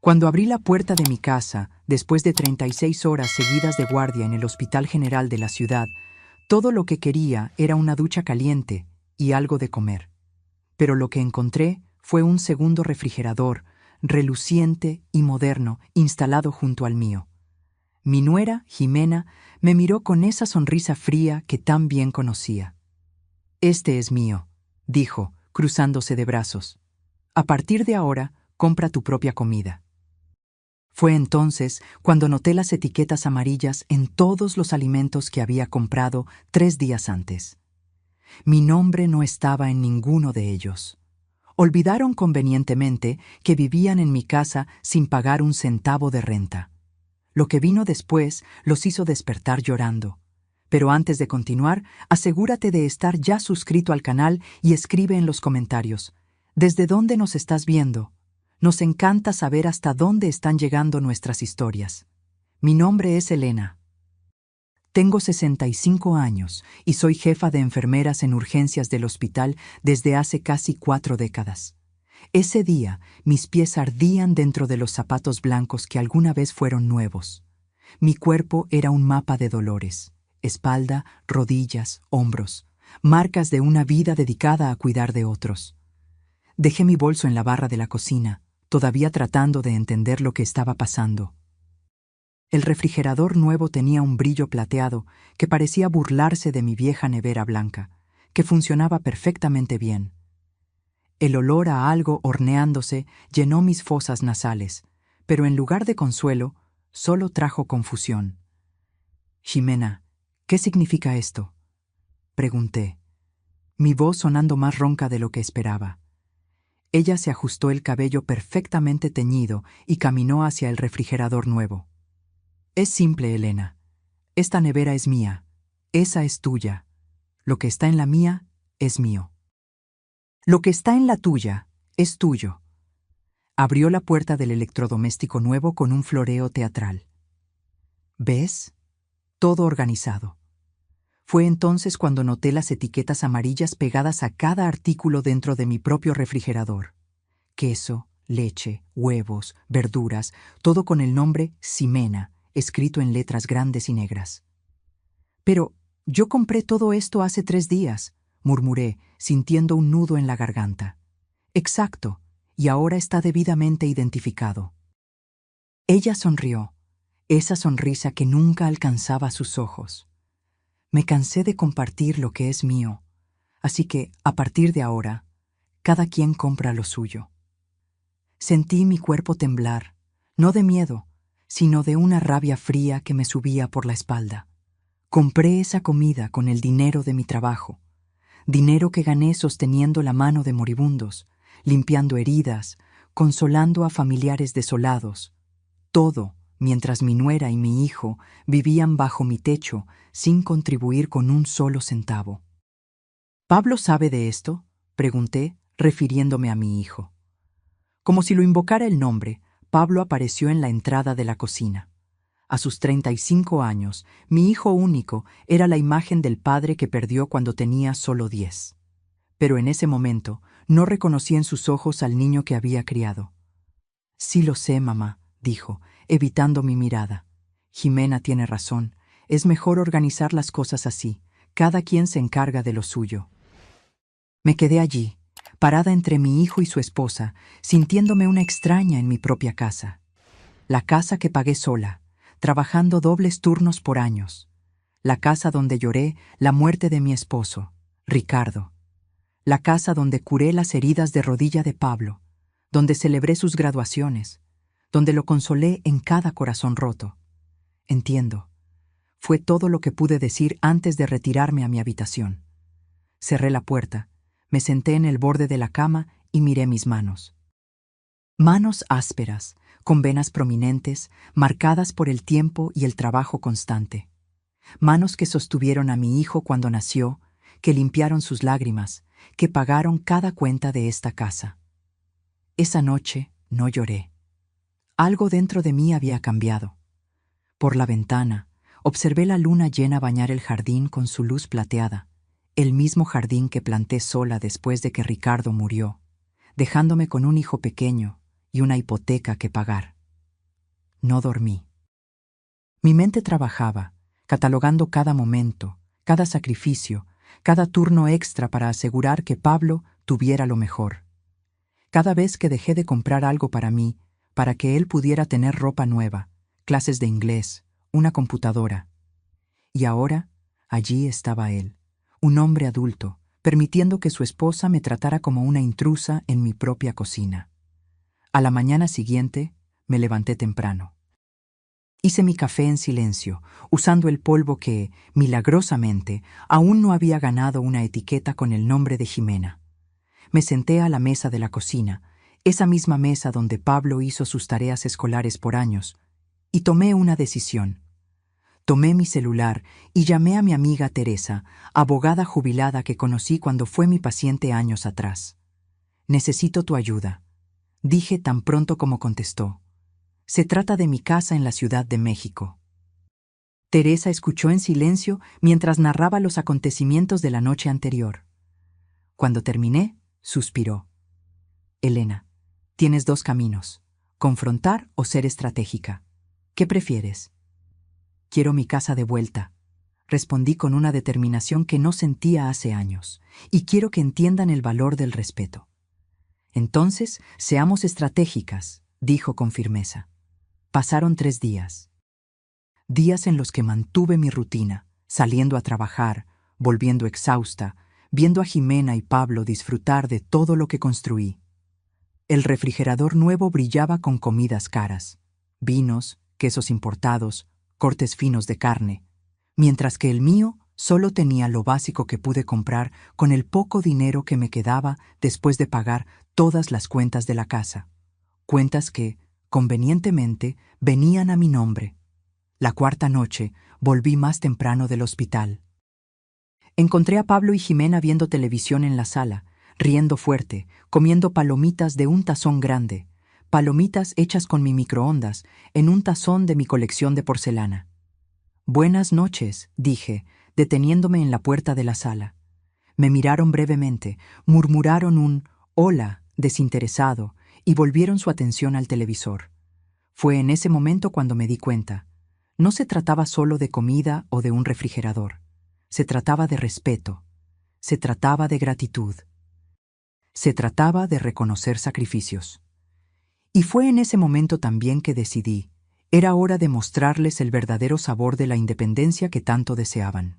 Cuando abrí la puerta de mi casa, después de 36 horas seguidas de guardia en el Hospital General de la ciudad, todo lo que quería era una ducha caliente y algo de comer. Pero lo que encontré fue un segundo refrigerador, reluciente y moderno, instalado junto al mío. Mi nuera, Jimena, me miró con esa sonrisa fría que tan bien conocía. «Este es mío», dijo, cruzándose de brazos. «A partir de ahora, compra tu propia comida». Fue entonces cuando noté las etiquetas amarillas en todos los alimentos que había comprado 3 días antes. Mi nombre no estaba en ninguno de ellos. Olvidaron convenientemente que vivían en mi casa sin pagar un centavo de renta. Lo que vino después los hizo despertar llorando. Pero antes de continuar, asegúrate de estar ya suscrito al canal y escribe en los comentarios: ¿desde dónde nos estás viendo? Nos encanta saber hasta dónde están llegando nuestras historias. Mi nombre es Elena. Tengo 65 años y soy jefa de enfermeras en urgencias del hospital desde hace casi 4 décadas. Ese día, mis pies ardían dentro de los zapatos blancos que alguna vez fueron nuevos. Mi cuerpo era un mapa de dolores: espalda, rodillas, hombros, marcas de una vida dedicada a cuidar de otros. Dejé mi bolso en la barra de la cocina, todavía tratando de entender lo que estaba pasando. El refrigerador nuevo tenía un brillo plateado que parecía burlarse de mi vieja nevera blanca, que funcionaba perfectamente bien. El olor a algo horneándose llenó mis fosas nasales, pero en lugar de consuelo, solo trajo confusión. «Jimena, ¿qué significa esto?», pregunté, mi voz sonando más ronca de lo que esperaba. Ella se ajustó el cabello perfectamente teñido y caminó hacia el refrigerador nuevo. «Es simple, Elena. Esta nevera es mía. Esa es tuya. Lo que está en la mía es mío. Lo que está en la tuya es tuyo». Abrió la puerta del electrodoméstico nuevo con un floreo teatral. «¿Ves? Todo organizado». Fue entonces cuando noté las etiquetas amarillas pegadas a cada artículo dentro de mi propio refrigerador. Queso, leche, huevos, verduras, todo con el nombre Ximena, escrito en letras grandes y negras. «Pero yo compré todo esto hace 3 días», murmuré, sintiendo un nudo en la garganta. «Exacto, y ahora está debidamente identificado». Ella sonrió, esa sonrisa que nunca alcanzaba sus ojos. «Me cansé de compartir lo que es mío, así que, a partir de ahora, cada quien compra lo suyo». Sentí mi cuerpo temblar, no de miedo, sino de una rabia fría que me subía por la espalda. Compré esa comida con el dinero de mi trabajo, dinero que gané sosteniendo la mano de moribundos, limpiando heridas, consolando a familiares desolados, todo mientras mi nuera y mi hijo vivían bajo mi techo sin contribuir con un solo centavo. «¿Pablo sabe de esto?», pregunté, refiriéndome a mi hijo. Como si lo invocara el nombre, Pablo apareció en la entrada de la cocina. A sus 35 años, mi hijo único era la imagen del padre que perdió cuando tenía solo 10. Pero en ese momento no reconocí en sus ojos al niño que había criado. «Sí lo sé, mamá», dijo, evitando mi mirada. «Jimena tiene razón. Es mejor organizar las cosas así. Cada quien se encarga de lo suyo». Me quedé allí, parada entre mi hijo y su esposa, sintiéndome una extraña en mi propia casa. La casa que pagué sola, trabajando dobles turnos por años. La casa donde lloré la muerte de mi esposo, Ricardo. La casa donde curé las heridas de rodilla de Pablo, donde celebré sus graduaciones, donde lo consolé en cada corazón roto. Entiendo. Fue todo lo que pude decir antes de retirarme a mi habitación. Cerré la puerta, me senté en el borde de la cama y miré mis manos. Manos ásperas, con venas prominentes, marcadas por el tiempo y el trabajo constante. Manos que sostuvieron a mi hijo cuando nació, que limpiaron sus lágrimas, que pagaron cada cuenta de esta casa. Esa noche no lloré. Algo dentro de mí había cambiado. Por la ventana, observé la luna llena bañar el jardín con su luz plateada, el mismo jardín que planté sola después de que Ricardo murió, dejándome con un hijo pequeño y una hipoteca que pagar. no dormí. Mi mente trabajaba, catalogando cada momento, cada sacrificio, cada turno extra para asegurar que Pablo tuviera lo mejor. Cada vez que dejé de comprar algo para mí, para que él pudiera tener ropa nueva, clases de inglés, una computadora. Y ahora, allí estaba él, un hombre adulto, permitiendo que su esposa me tratara como una intrusa en mi propia cocina. A la mañana siguiente, me levanté temprano. Hice mi café en silencio, usando el polvo que, milagrosamente, aún no había ganado una etiqueta con el nombre de Jimena. Me senté a la mesa de la cocina, esa misma mesa donde Pablo hizo sus tareas escolares por años, y tomé una decisión. Tomé mi celular y llamé a mi amiga Teresa, abogada jubilada que conocí cuando fue mi paciente años atrás. «Necesito tu ayuda», dije tan pronto como contestó. «Se trata de mi casa en la Ciudad de México». Teresa escuchó en silencio mientras narraba los acontecimientos de la noche anterior. Cuando terminé, suspiró. «Elena, tienes dos caminos, confrontar o ser estratégica. ¿Qué prefieres?» «Quiero mi casa de vuelta», respondí con una determinación que no sentía hace años, «y quiero que entiendan el valor del respeto». «Entonces, seamos estratégicas», dijo con firmeza. Pasaron 3 días. Días en los que mantuve mi rutina, saliendo a trabajar, volviendo exhausta, viendo a Jimena y Pablo disfrutar de todo lo que construí. El refrigerador nuevo brillaba con comidas caras, vinos, quesos importados, cortes finos de carne, mientras que el mío solo tenía lo básico que pude comprar con el poco dinero que me quedaba después de pagar todas las cuentas de la casa. Cuentas que, convenientemente, venían a mi nombre. La cuarta noche volví más temprano del hospital. Encontré a Pablo y Jimena viendo televisión en la sala, riendo fuerte, comiendo palomitas de un tazón grande, palomitas hechas con mi microondas, en un tazón de mi colección de porcelana. «Buenas noches», dije, deteniéndome en la puerta de la sala. Me miraron brevemente, murmuraron un «hola» desinteresado y volvieron su atención al televisor. Fue en ese momento cuando me di cuenta. No se trataba solo de comida o de un refrigerador. Se trataba de respeto. Se trataba de gratitud. Se trataba de reconocer sacrificios. Y fue en ese momento también que decidí. Era hora de mostrarles el verdadero sabor de la independencia que tanto deseaban.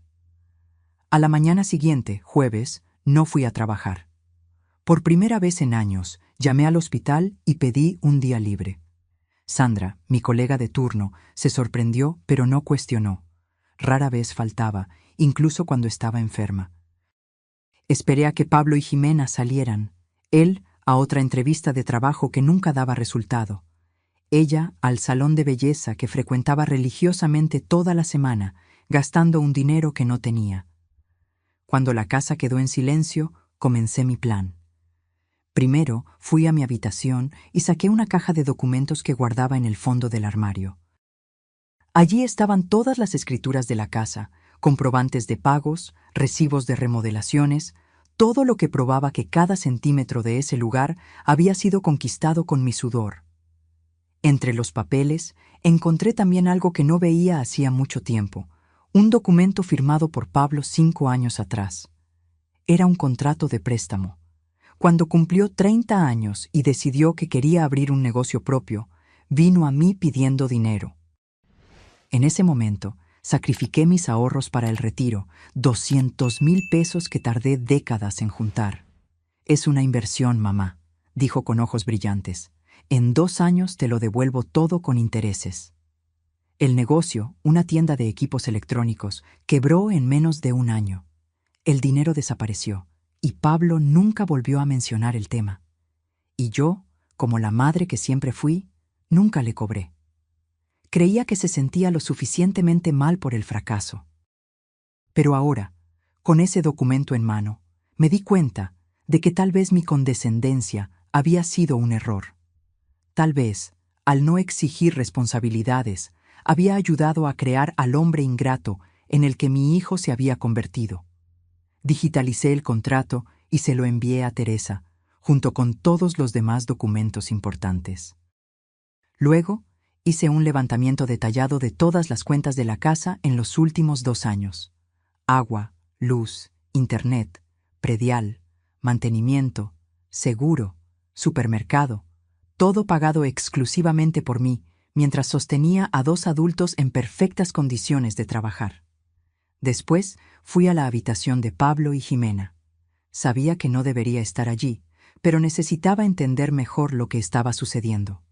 A la mañana siguiente, jueves, no fui a trabajar. Por primera vez en años, llamé al hospital y pedí un día libre. Sandra, mi colega de turno, se sorprendió, pero no cuestionó. Rara vez faltaba, incluso cuando estaba enferma. Esperé a que Pablo y Jimena salieran. Él a otra entrevista de trabajo que nunca daba resultado. Ella al salón de belleza que frecuentaba religiosamente toda la semana, gastando un dinero que no tenía. Cuando la casa quedó en silencio, comencé mi plan. Primero fui a mi habitación y saqué una caja de documentos que guardaba en el fondo del armario. Allí estaban todas las escrituras de la casa, comprobantes de pagos, recibos de remodelaciones, todo lo que probaba que cada centímetro de ese lugar había sido conquistado con mi sudor. Entre los papeles encontré también algo que no veía hacía mucho tiempo, un documento firmado por Pablo 5 años atrás. Era un contrato de préstamo. Cuando cumplió 30 años y decidió que quería abrir un negocio propio, vino a mí pidiendo dinero. En ese momento, sacrifiqué mis ahorros para el retiro, 200,000 pesos que tardé décadas en juntar. «Es una inversión, mamá», dijo con ojos brillantes. «En 2 años te lo devuelvo todo con intereses». El negocio, una tienda de equipos electrónicos, quebró en menos de 1 año. El dinero desapareció, y Pablo nunca volvió a mencionar el tema. Y yo, como la madre que siempre fui, nunca le cobré. Creía que se sentía lo suficientemente mal por el fracaso. Pero ahora, con ese documento en mano, me di cuenta de que tal vez mi condescendencia había sido un error. Tal vez, al no exigir responsabilidades, había ayudado a crear al hombre ingrato en el que mi hijo se había convertido. Digitalicé el contrato y se lo envié a Teresa, junto con todos los demás documentos importantes. Luego, Hice un levantamiento detallado de todas las cuentas de la casa en los últimos 2 años. Agua, luz, internet, predial, mantenimiento, seguro, supermercado, todo pagado exclusivamente por mí, mientras sostenía a 2 adultos en perfectas condiciones de trabajar. Después fui a la habitación de Pablo y Jimena. Sabía que no debería estar allí, pero necesitaba entender mejor lo que estaba sucediendo.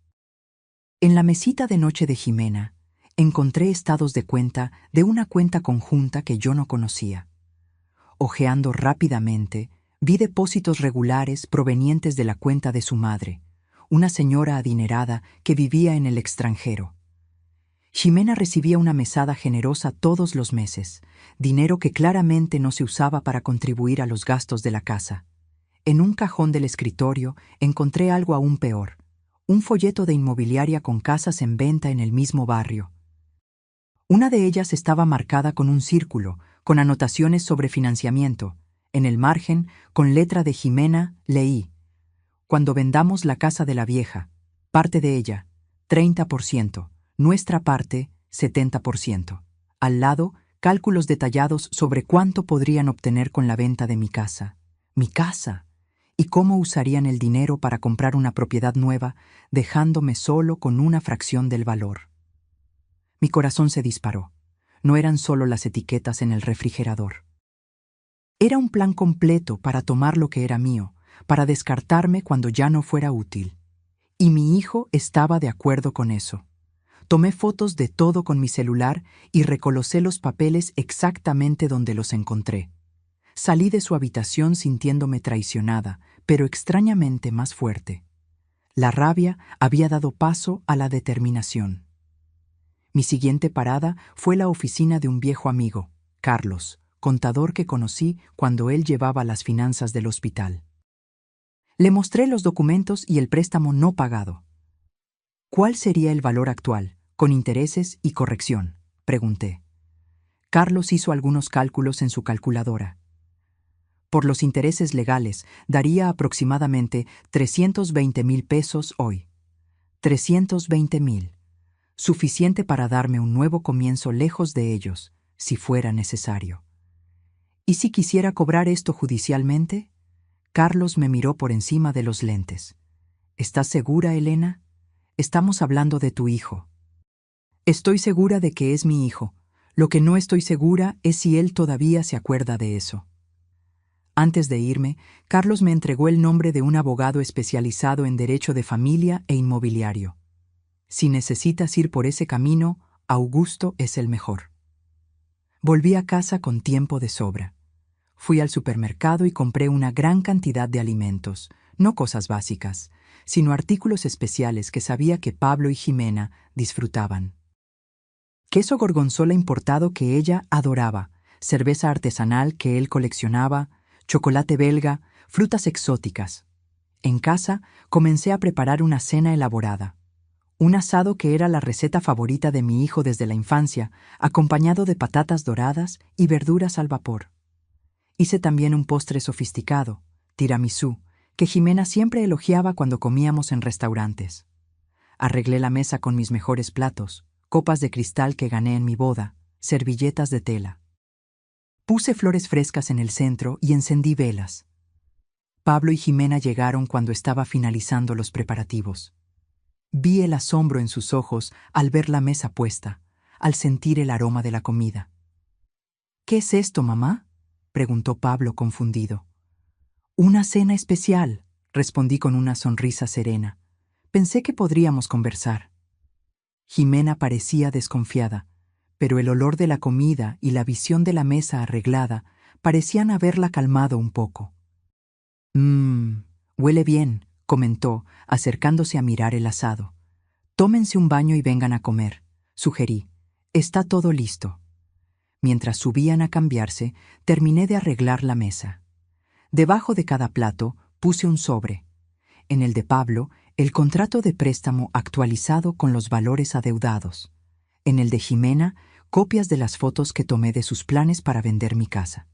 En la mesita de noche de Jimena, encontré estados de cuenta de una cuenta conjunta que yo no conocía. Hojeando rápidamente, vi depósitos regulares provenientes de la cuenta de su madre, una señora adinerada que vivía en el extranjero. Jimena recibía una mesada generosa todos los meses, dinero que claramente no se usaba para contribuir a los gastos de la casa. En un cajón del escritorio encontré algo aún peor, un folleto de inmobiliaria con casas en venta en el mismo barrio. Una de ellas estaba marcada con un círculo, con anotaciones sobre financiamiento. En el margen, con letra de Jimena, leí: cuando vendamos la casa de la vieja, parte de ella, 30%, nuestra parte, 70%. Al lado, cálculos detallados sobre cuánto podrían obtener con la venta de mi casa. ¡Mi casa! Y cómo usarían el dinero para comprar una propiedad nueva, dejándome solo con una fracción del valor. Mi corazón se disparó. No eran solo las etiquetas en el refrigerador. Era un plan completo para tomar lo que era mío, para descartarme cuando ya no fuera útil. Y mi hijo estaba de acuerdo con eso. Tomé fotos de todo con mi celular y recolocé los papeles exactamente donde los encontré. Salí de su habitación sintiéndome traicionada, pero extrañamente más fuerte. La rabia había dado paso a la determinación. Mi siguiente parada fue la oficina de un viejo amigo, Carlos, contador que conocí cuando él llevaba las finanzas del hospital. Le mostré los documentos y el préstamo no pagado. ¿Cuál sería el valor actual, con intereses y corrección?, pregunté. Carlos hizo algunos cálculos en su calculadora. Por los intereses legales, daría aproximadamente 320,000 pesos hoy. 320,000. Suficiente para darme un nuevo comienzo lejos de ellos, si fuera necesario. ¿Y si quisiera cobrar esto judicialmente? Carlos me miró por encima de los lentes. ¿Estás segura, Elena? Estamos hablando de tu hijo. Estoy segura de que es mi hijo. Lo que no estoy segura es si él todavía se acuerda de eso. Antes de irme, Carlos me entregó el nombre de un abogado especializado en derecho de familia e inmobiliario. Si necesitas ir por ese camino, Augusto es el mejor. Volví a casa con tiempo de sobra. Fui al supermercado y compré una gran cantidad de alimentos, no cosas básicas, sino artículos especiales que sabía que Pablo y Jimena disfrutaban. Queso gorgonzola importado que ella adoraba, cerveza artesanal que él coleccionaba, chocolate belga, frutas exóticas. En casa comencé a preparar una cena elaborada. Un asado que era la receta favorita de mi hijo desde la infancia, acompañado de patatas doradas y verduras al vapor. Hice también un postre sofisticado, tiramisú, que Jimena siempre elogiaba cuando comíamos en restaurantes. Arreglé la mesa con mis mejores platos, copas de cristal que gané en mi boda, servilletas de tela. Puse flores frescas en el centro y encendí velas. Pablo y Jimena llegaron cuando estaba finalizando los preparativos. Vi el asombro en sus ojos al ver la mesa puesta, al sentir el aroma de la comida. ¿Qué es esto, mamá?, preguntó Pablo confundido. Una cena especial, respondí con una sonrisa serena. Pensé que podríamos conversar. Jimena parecía desconfiada, pero el olor de la comida y la visión de la mesa arreglada parecían haberla calmado un poco. Huele bien, comentó, acercándose a mirar el asado. Tómense un baño y vengan a comer, sugerí. Está todo listo. Mientras subían a cambiarse, terminé de arreglar la mesa. Debajo de cada plato puse un sobre. En el de Pablo, el contrato de préstamo actualizado con los valores adeudados. En el de Jimena, copias de las fotos que tomé de sus planes para vender mi casa.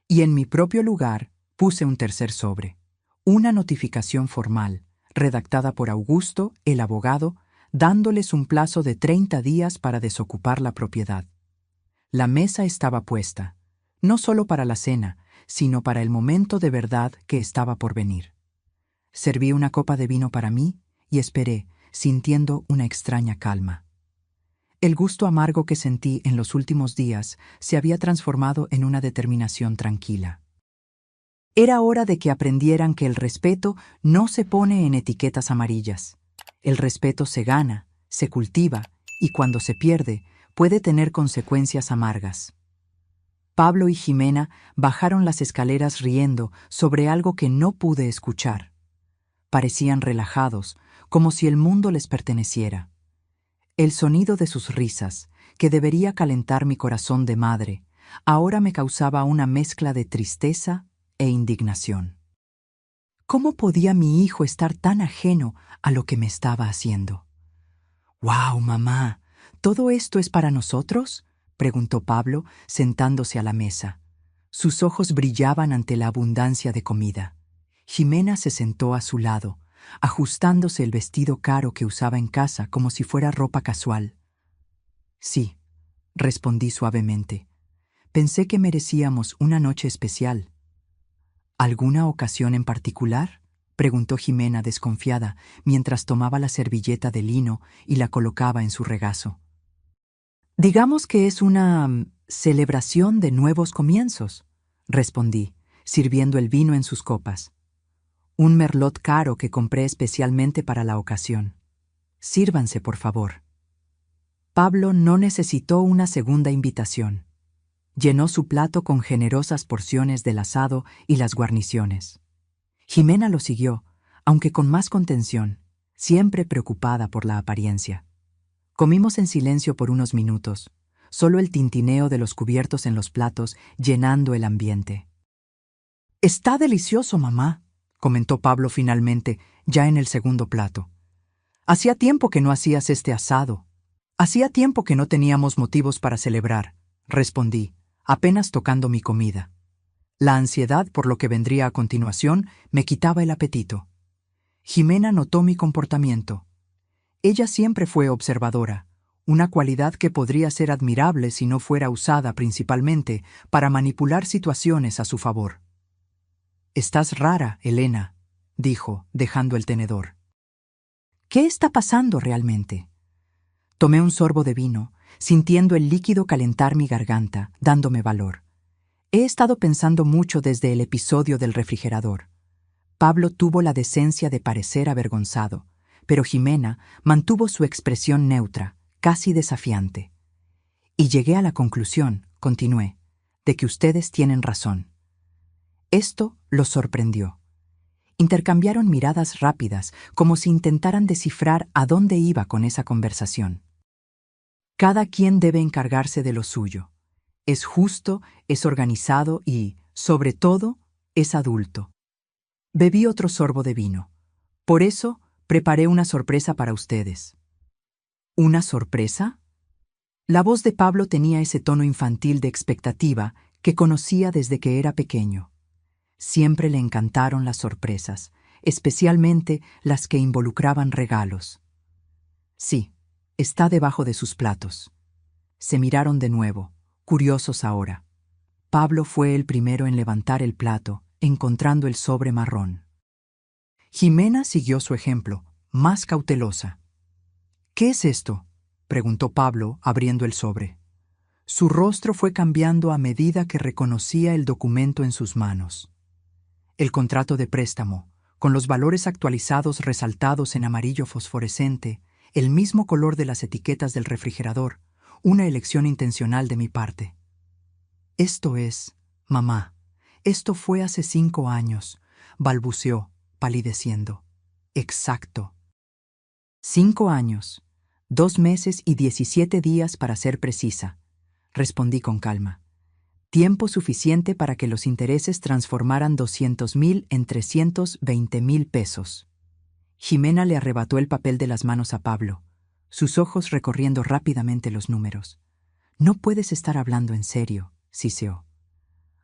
Y en mi propio lugar puse un tercer sobre. Una notificación formal, redactada por Augusto, el abogado, dándoles un plazo de 30 días para desocupar la propiedad. La mesa estaba puesta, no solo para la cena, sino para el momento de verdad que estaba por venir. Serví una copa de vino para mí y esperé, sintiendo una extraña calma. El gusto amargo que sentí en los últimos días se había transformado en una determinación tranquila. Era hora de que aprendieran que el respeto no se pone en etiquetas amarillas. El respeto se gana, se cultiva y cuando se pierde puede tener consecuencias amargas. Pablo y Jimena bajaron las escaleras riendo sobre algo que no pude escuchar. Parecían relajados, como si el mundo les perteneciera. El sonido de sus risas, que debería calentar mi corazón de madre, ahora me causaba una mezcla de tristeza e indignación. ¿Cómo podía mi hijo estar tan ajeno a lo que me estaba haciendo? ¡Guau, mamá! ¿Todo esto es para nosotros?, preguntó Pablo, sentándose a la mesa. Sus ojos brillaban ante la abundancia de comida. Jimena se sentó a su lado, ajustándose el vestido caro que usaba en casa como si fuera ropa casual. Sí, respondí suavemente. Pensé que merecíamos una noche especial. ¿Alguna ocasión en particular?, preguntó Jimena desconfiada, mientras tomaba la servilleta de lino y la colocaba en su regazo. Digamos que es una celebración de nuevos comienzos, respondí, sirviendo el vino en sus copas. Un merlot caro que compré especialmente para la ocasión. Sírvanse, por favor. Pablo no necesitó una segunda invitación. Llenó su plato con generosas porciones del asado y las guarniciones. Jimena lo siguió, aunque con más contención, siempre preocupada por la apariencia. Comimos en silencio por unos minutos, solo el tintineo de los cubiertos en los platos llenando el ambiente. «Está delicioso, mamá», comentó Pablo finalmente, ya en el segundo plato. «Hacía tiempo que no hacías este asado». «Hacía tiempo que no teníamos motivos para celebrar», respondí, apenas tocando mi comida. La ansiedad por lo que vendría a continuación me quitaba el apetito. Jimena notó mi comportamiento. Ella siempre fue observadora, una cualidad que podría ser admirable si no fuera usada principalmente para manipular situaciones a su favor. «Estás rara, Elena», dijo, dejando el tenedor. «¿Qué está pasando realmente?» Tomé un sorbo de vino, sintiendo el líquido calentar mi garganta, dándome valor. He estado pensando mucho desde el episodio del refrigerador. Pablo tuvo la decencia de parecer avergonzado, pero Jimena mantuvo su expresión neutra, casi desafiante. Y llegué a la conclusión, continué, de que ustedes tienen razón. Esto los sorprendió. Intercambiaron miradas rápidas, como si intentaran descifrar a dónde iba con esa conversación. Cada quien debe encargarse de lo suyo. Es justo, es organizado y, sobre todo, es adulto. Bebí otro sorbo de vino. Por eso, preparé una sorpresa para ustedes. ¿Una sorpresa? La voz de Pablo tenía ese tono infantil de expectativa que conocía desde que era pequeño. Siempre le encantaron las sorpresas, especialmente las que involucraban regalos. Sí, está debajo de sus platos. Se miraron de nuevo, curiosos ahora. Pablo fue el primero en levantar el plato, encontrando el sobre marrón. Jimena siguió su ejemplo, más cautelosa. «¿Qué es esto?», preguntó Pablo, abriendo el sobre. Su rostro fue cambiando a medida que reconocía el documento en sus manos. El contrato de préstamo, con los valores actualizados resaltados en amarillo fosforescente, el mismo color de las etiquetas del refrigerador, una elección intencional de mi parte. «Esto es, mamá, esto fue hace 5 años», balbuceó, palideciendo. «Exacto. 5 años, 2 meses y 17 días para ser precisa», respondí con calma. Tiempo suficiente para que los intereses transformaran 200,000 en 320,000 pesos. Jimena le arrebató el papel de las manos a Pablo, sus ojos recorriendo rápidamente los números. «No puedes estar hablando en serio», siseó.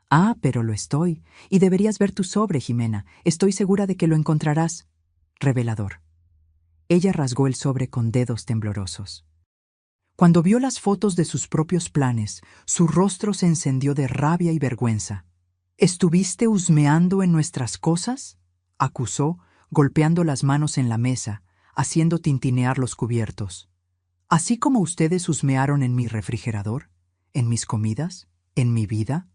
«Ah, pero lo estoy, y deberías ver tu sobre, Jimena. Estoy segura de que lo encontrarás». Revelador. Ella rasgó el sobre con dedos temblorosos. Cuando vio las fotos de sus propios planes, su rostro se encendió de rabia y vergüenza. ¿Estuviste husmeando en nuestras cosas?, acusó, golpeando las manos en la mesa, haciendo tintinear los cubiertos. ¿Así como ustedes husmearon en mi refrigerador, en mis comidas, en mi vida?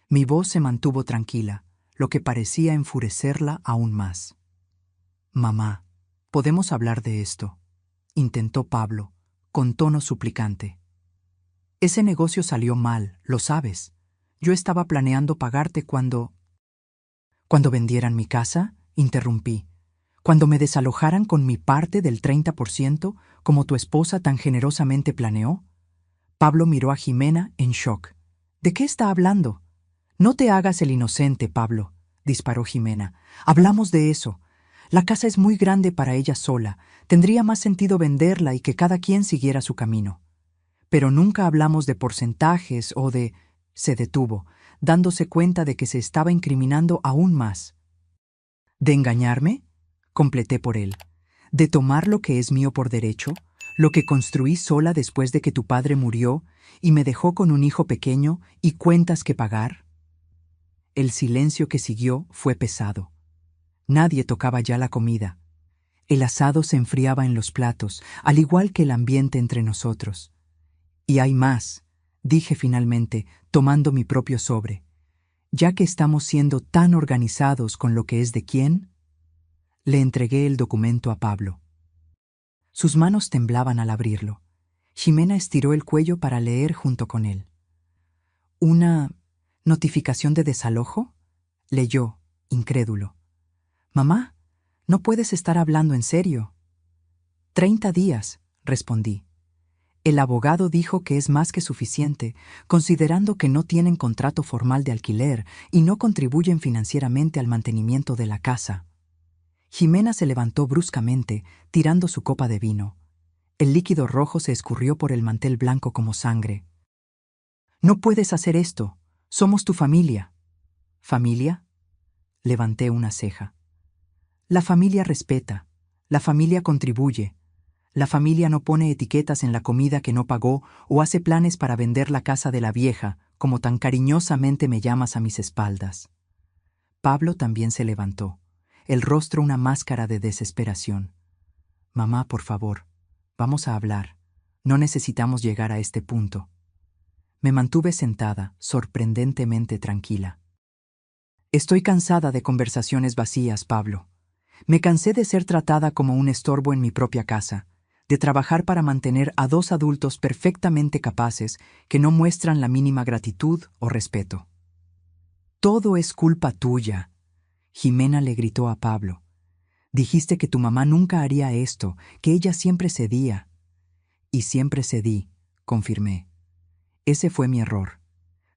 Mi voz se mantuvo tranquila, lo que parecía enfurecerla aún más. Mamá, ¿podemos hablar de esto?, intentó Pablo, con tono suplicante. Ese negocio salió mal, lo sabes. Yo estaba planeando pagarte cuando... ¿Cuando vendieran mi casa?, interrumpí. ¿Cuando me desalojaran con mi parte del 30%, como tu esposa tan generosamente planeó? Pablo miró a Jimena en shock. ¿De qué está hablando? No te hagas el inocente, Pablo, disparó Jimena. Hablamos de eso. La casa es muy grande para ella sola. Tendría más sentido venderla y que cada quien siguiera su camino. Pero nunca hablamos de porcentajes o de... Se detuvo, dándose cuenta de que se estaba incriminando aún más. ¿De engañarme?, completé por él. ¿De tomar lo que es mío por derecho, lo que construí sola después de que tu padre murió y me dejó con un hijo pequeño y cuentas que pagar? El silencio que siguió fue pesado. Nadie tocaba ya la comida. El asado se enfriaba en los platos, al igual que el ambiente entre nosotros. Y hay más, dije finalmente, tomando mi propio sobre. Ya que estamos siendo tan organizados con lo que es de quién, le entregué el documento a Pablo. Sus manos temblaban al abrirlo. Jimena estiró el cuello para leer junto con él. ¿Una notificación de desalojo?, leyó, incrédulo. Mamá, no puedes estar hablando en serio. 30 días, respondí. El abogado dijo que es más que suficiente, considerando que no tienen contrato formal de alquiler y no contribuyen financieramente al mantenimiento de la casa. Jimena se levantó bruscamente, tirando su copa de vino. El líquido rojo se escurrió por el mantel blanco como sangre. No puedes hacer esto. Somos tu familia. ¿Familia? Levanté una ceja. La familia respeta. La familia contribuye. La familia no pone etiquetas en la comida que no pagó o hace planes para vender la casa de la vieja, como tan cariñosamente me llamas a mis espaldas. Pablo también se levantó, el rostro una máscara de desesperación. Mamá, por favor, vamos a hablar. No necesitamos llegar a este punto. Me mantuve sentada, sorprendentemente tranquila. Estoy cansada de conversaciones vacías, Pablo. Me cansé de ser tratada como un estorbo en mi propia casa, de trabajar para mantener a 2 adultos perfectamente capaces que no muestran la mínima gratitud o respeto. Todo es culpa tuya, Jimena le gritó a Pablo. Dijiste que tu mamá nunca haría esto, que ella siempre cedía. Y siempre cedí, confirmé. Ese fue mi error.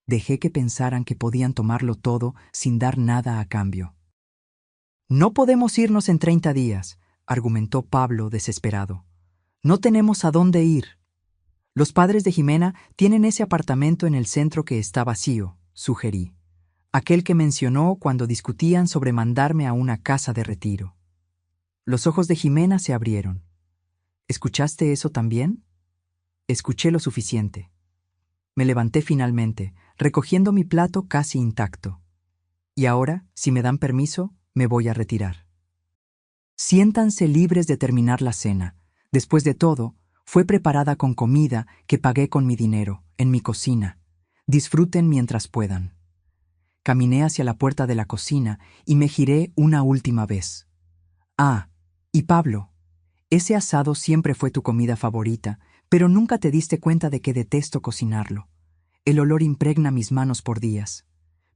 Dejé que pensaran que podían tomarlo todo sin dar nada a cambio. No podemos irnos en 30 días, argumentó Pablo desesperado. No tenemos a dónde ir. Los padres de Jimena tienen ese apartamento en el centro que está vacío, sugerí. Aquel que mencionó cuando discutían sobre mandarme a una casa de retiro. Los ojos de Jimena se abrieron. ¿Escuchaste eso también? Escuché lo suficiente. Me levanté finalmente, recogiendo mi plato casi intacto. Y ahora, si me dan permiso, me voy a retirar. Siéntanse libres de terminar la cena. Después de todo, fue preparada con comida que pagué con mi dinero, en mi cocina. Disfruten mientras puedan. Caminé hacia la puerta de la cocina y me giré una última vez. Ah, y Pablo, ese asado siempre fue tu comida favorita, pero nunca te diste cuenta de que detesto cocinarlo. El olor impregna mis manos por días.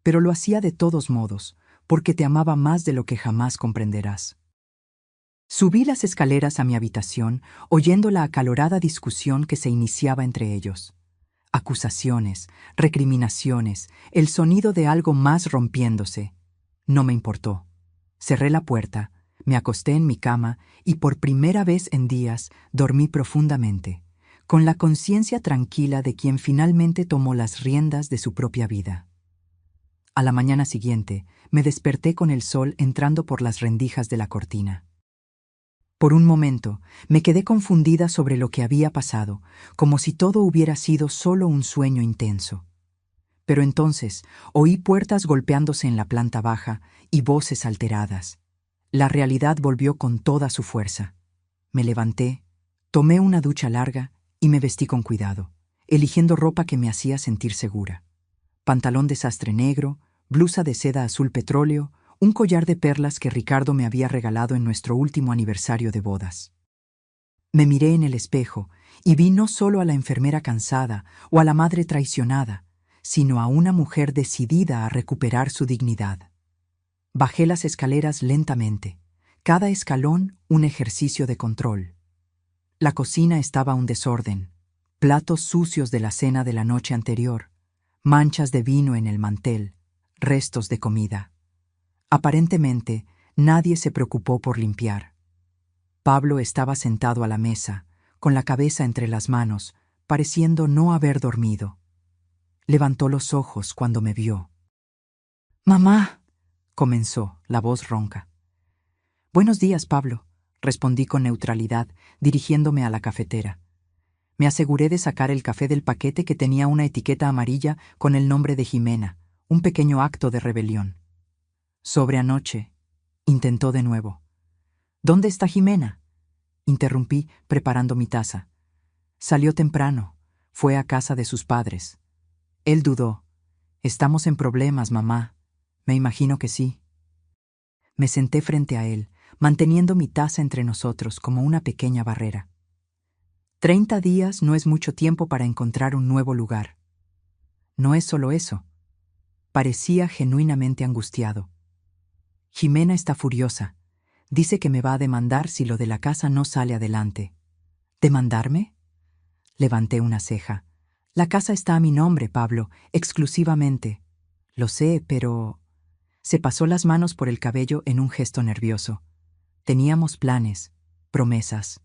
Pero lo hacía de todos modos, porque te amaba más de lo que jamás comprenderás. Subí las escaleras a mi habitación, oyendo la acalorada discusión que se iniciaba entre ellos. Acusaciones, recriminaciones, el sonido de algo más rompiéndose. No me importó. Cerré la puerta, me acosté en mi cama y por primera vez en días dormí profundamente, con la conciencia tranquila de quien finalmente tomó las riendas de su propia vida. A la mañana siguiente, me desperté con el sol entrando por las rendijas de la cortina. Por un momento, me quedé confundida sobre lo que había pasado, como si todo hubiera sido solo un sueño intenso. Pero entonces oí puertas golpeándose en la planta baja y voces alteradas. La realidad volvió con toda su fuerza. Me levanté, tomé una ducha larga y me vestí con cuidado, eligiendo ropa que me hacía sentir segura. Pantalón de sastre negro, blusa de seda azul petróleo, un collar de perlas que Ricardo me había regalado en nuestro último aniversario de bodas. Me miré en el espejo y vi no solo a la enfermera cansada o a la madre traicionada, sino a una mujer decidida a recuperar su dignidad. Bajé las escaleras lentamente, cada escalón un ejercicio de control. La cocina estaba un desorden, platos sucios de la cena de la noche anterior, manchas de vino en el mantel, restos de comida. Aparentemente, nadie se preocupó por limpiar. Pablo estaba sentado a la mesa, con la cabeza entre las manos, pareciendo no haber dormido. Levantó los ojos cuando me vio. «Mamá», comenzó, la voz ronca. «Buenos días, Pablo», respondí con neutralidad, dirigiéndome a la cafetera. Me aseguré de sacar el café del paquete que tenía una etiqueta amarilla con el nombre de Jimena, un pequeño acto de rebelión. «Sobre anoche», intentó de nuevo. «¿Dónde está Jimena?», interrumpí, preparando mi taza. «Salió temprano, fue a casa de sus padres». Él dudó. «Estamos en problemas, mamá. Me imagino que sí». Me senté frente a él, manteniendo mi taza entre nosotros como una pequeña barrera. 30 días no es mucho tiempo para encontrar un nuevo lugar. No es solo eso. Parecía genuinamente angustiado. Jimena está furiosa. Dice que me va a demandar si lo de la casa no sale adelante. ¿Demandarme? Levanté una ceja. La casa está a mi nombre, Pablo, exclusivamente. Lo sé, pero... Se pasó las manos por el cabello en un gesto nervioso. Teníamos planes, promesas.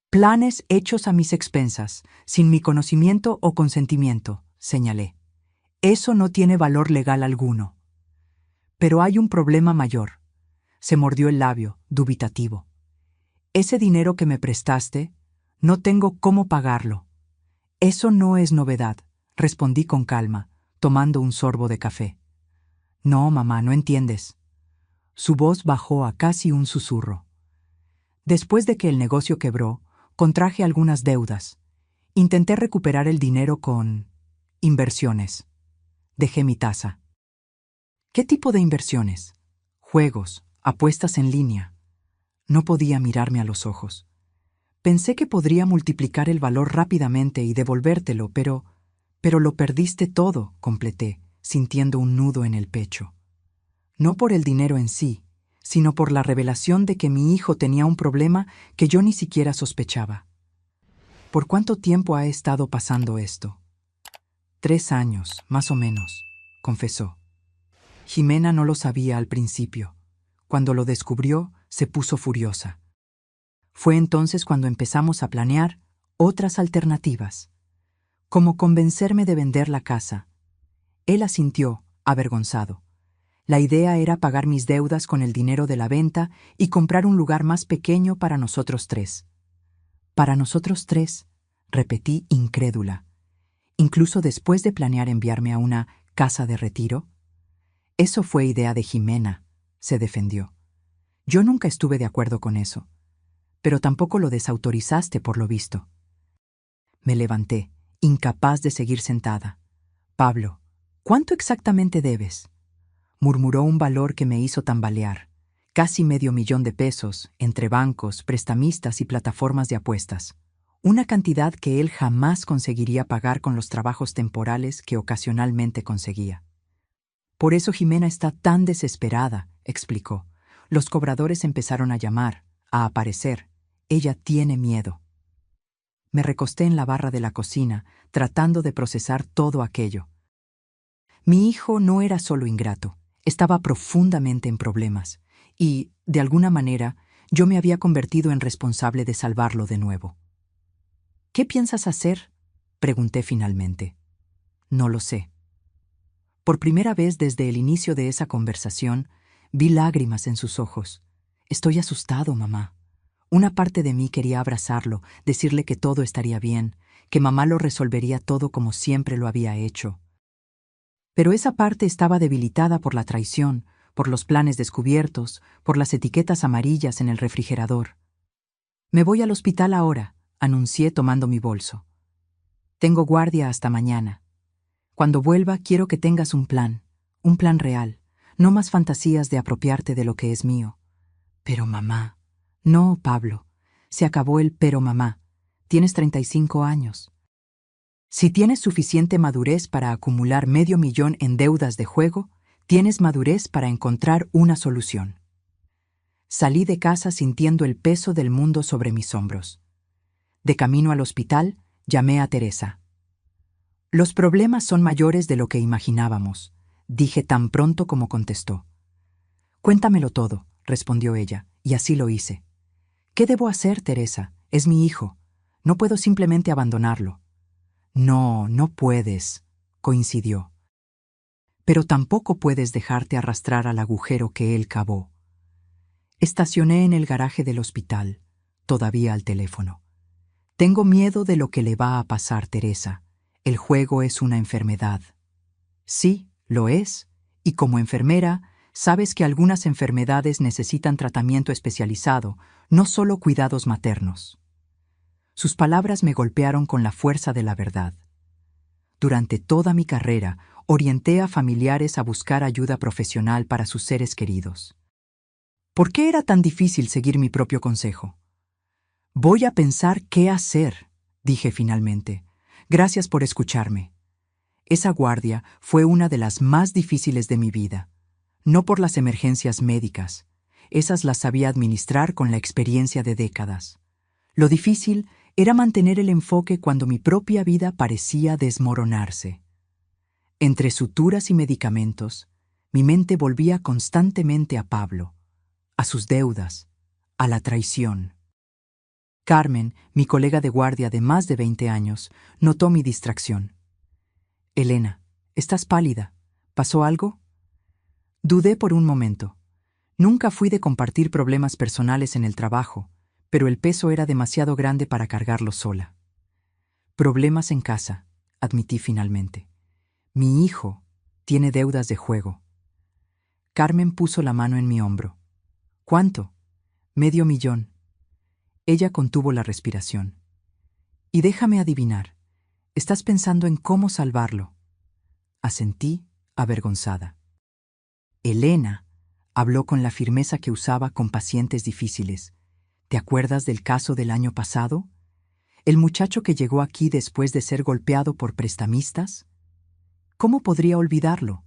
Planes hechos a mis expensas, sin mi conocimiento o consentimiento, señalé. Eso no tiene valor legal alguno. Pero hay un problema mayor. Se mordió el labio, dubitativo. Ese dinero que me prestaste, no tengo cómo pagarlo. Eso no es novedad, respondí con calma, tomando un sorbo de café. No, mamá, no entiendes. Su voz bajó a casi un susurro. Después de que el negocio quebró, contraje algunas deudas. Intenté recuperar el dinero con... inversiones. Dejé mi taza. ¿Qué tipo de inversiones? Juegos, apuestas en línea. No podía mirarme a los ojos. Pensé que podría multiplicar el valor rápidamente y devolvértelo, pero lo perdiste todo, completé, sintiendo un nudo en el pecho. No por el dinero en sí, sino por la revelación de que mi hijo tenía un problema que yo ni siquiera sospechaba. ¿Por cuánto tiempo ha estado pasando esto? 3 años, más o menos, confesó. Jimena no lo sabía al principio. Cuando lo descubrió, se puso furiosa. Fue entonces cuando empezamos a planear otras alternativas, como convencerme de vender la casa. Él asintió, avergonzado. La idea era pagar mis deudas con el dinero de la venta y comprar un lugar más pequeño para nosotros 3. Para nosotros 3, repetí incrédula. Incluso después de planear enviarme a una casa de retiro. Eso fue idea de Jimena, se defendió. Yo nunca estuve de acuerdo con eso. Pero tampoco lo desautorizaste por lo visto. Me levanté, incapaz de seguir sentada. Pablo, ¿cuánto exactamente debes? Murmuró un valor que me hizo tambalear. Casi $500,000 entre bancos, prestamistas y plataformas de apuestas. Una cantidad que él jamás conseguiría pagar con los trabajos temporales que ocasionalmente conseguía. Por eso Jimena está tan desesperada, explicó. Los cobradores empezaron a llamar, a aparecer. Ella tiene miedo. Me recosté en la barra de la cocina, tratando de procesar todo aquello. Mi hijo no era solo ingrato, estaba profundamente en problemas, y, de alguna manera, yo me había convertido en responsable de salvarlo de nuevo. «¿Qué piensas hacer?», pregunté finalmente. «No lo sé». Por primera vez desde el inicio de esa conversación, vi lágrimas en sus ojos. «Estoy asustado, mamá. Una parte de mí quería abrazarlo, decirle que todo estaría bien, que mamá lo resolvería todo como siempre lo había hecho. Pero esa parte estaba debilitada por la traición, por los planes descubiertos, por las etiquetas amarillas en el refrigerador. Me voy al hospital ahora, anuncié tomando mi bolso. Tengo guardia hasta mañana. Cuando vuelva quiero que tengas un plan real, no más fantasías de apropiarte de lo que es mío. Pero mamá. No, Pablo. Se acabó el pero mamá. Tienes 35 años. Si tienes suficiente madurez para acumular $500,000 en deudas de juego, tienes madurez para encontrar una solución. Salí de casa sintiendo el peso del mundo sobre mis hombros. De camino al hospital, llamé a Teresa. Los problemas son mayores de lo que imaginábamos, dije tan pronto como contestó. Cuéntamelo todo, respondió ella, y así lo hice. ¿Qué debo hacer, Teresa? Es mi hijo. No puedo simplemente abandonarlo. No, no puedes, coincidió. Pero tampoco puedes dejarte arrastrar al agujero que él cavó. Estacioné en el garaje del hospital, todavía al teléfono. Tengo miedo de lo que le va a pasar, Teresa. El juego es una enfermedad. Sí, lo es, y como enfermera, sabes que algunas enfermedades necesitan tratamiento especializado, no solo cuidados maternos. Sus palabras me golpearon con la fuerza de la verdad. Durante toda mi carrera, orienté a familiares a buscar ayuda profesional para sus seres queridos. ¿Por qué era tan difícil seguir mi propio consejo? Voy a pensar qué hacer, dije finalmente. Gracias por escucharme. Esa guardia fue una de las más difíciles de mi vida. No por las emergencias médicas. Esas las sabía administrar con la experiencia de décadas. Lo difícil era mantener el enfoque cuando mi propia vida parecía desmoronarse. Entre suturas y medicamentos, mi mente volvía constantemente a Pablo, a sus deudas, a la traición. Carmen, mi colega de guardia de más de 20 años, notó mi distracción. Elena, estás pálida. ¿Pasó algo? Dudé por un momento. Nunca fui de compartir problemas personales en el trabajo, pero el peso era demasiado grande para cargarlo sola. Problemas en casa, admití finalmente. Mi hijo tiene deudas de juego. Carmen puso la mano en mi hombro. ¿Cuánto? $500,000. Ella contuvo la respiración. Y déjame adivinar, estás pensando en cómo salvarlo. Asentí, avergonzada. Elena habló con la firmeza que usaba con pacientes difíciles. ¿Te acuerdas del caso del año pasado? ¿El muchacho que llegó aquí después de ser golpeado por prestamistas? ¿Cómo podría olvidarlo?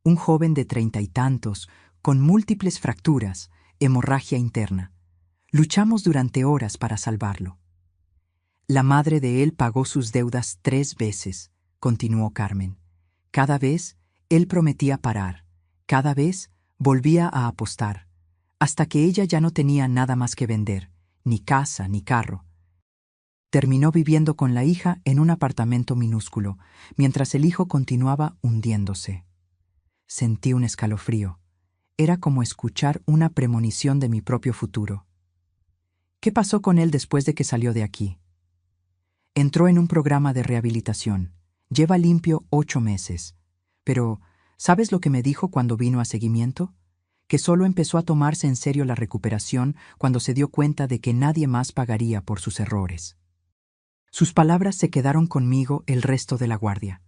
Un joven de 30 y tantos, con múltiples fracturas, hemorragia interna. Luchamos durante horas para salvarlo. La madre de él pagó sus deudas 3 veces, continuó Carmen. Cada vez, él prometía parar. Cada vez, volvía a apostar. Hasta que ella ya no tenía nada más que vender, ni casa, ni carro. Terminó viviendo con la hija en un apartamento minúsculo, mientras el hijo continuaba hundiéndose. Sentí un escalofrío. Era como escuchar una premonición de mi propio futuro. ¿Qué pasó con él después de que salió de aquí? Entró en un programa de rehabilitación. Lleva limpio 8 meses. Pero, ¿sabes lo que me dijo cuando vino a seguimiento? Que solo empezó a tomarse en serio la recuperación cuando se dio cuenta de que nadie más pagaría por sus errores. Sus palabras se quedaron conmigo el resto de la guardia.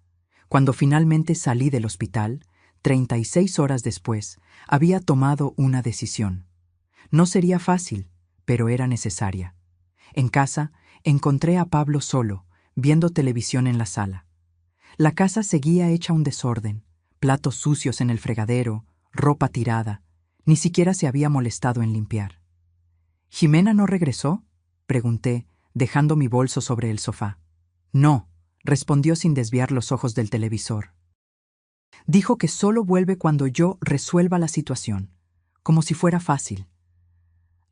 Cuando finalmente salí del hospital, 36 horas después, había tomado una decisión. No sería fácil, pero era necesaria. En casa, encontré a Pablo solo, viendo televisión en la sala. La casa seguía hecha un desorden, platos sucios en el fregadero, ropa tirada. Ni siquiera se había molestado en limpiar. ¿Jimena no regresó?, pregunté, dejando mi bolso sobre el sofá. No, respondió sin desviar los ojos del televisor. Dijo que solo vuelve cuando yo resuelva la situación, como si fuera fácil.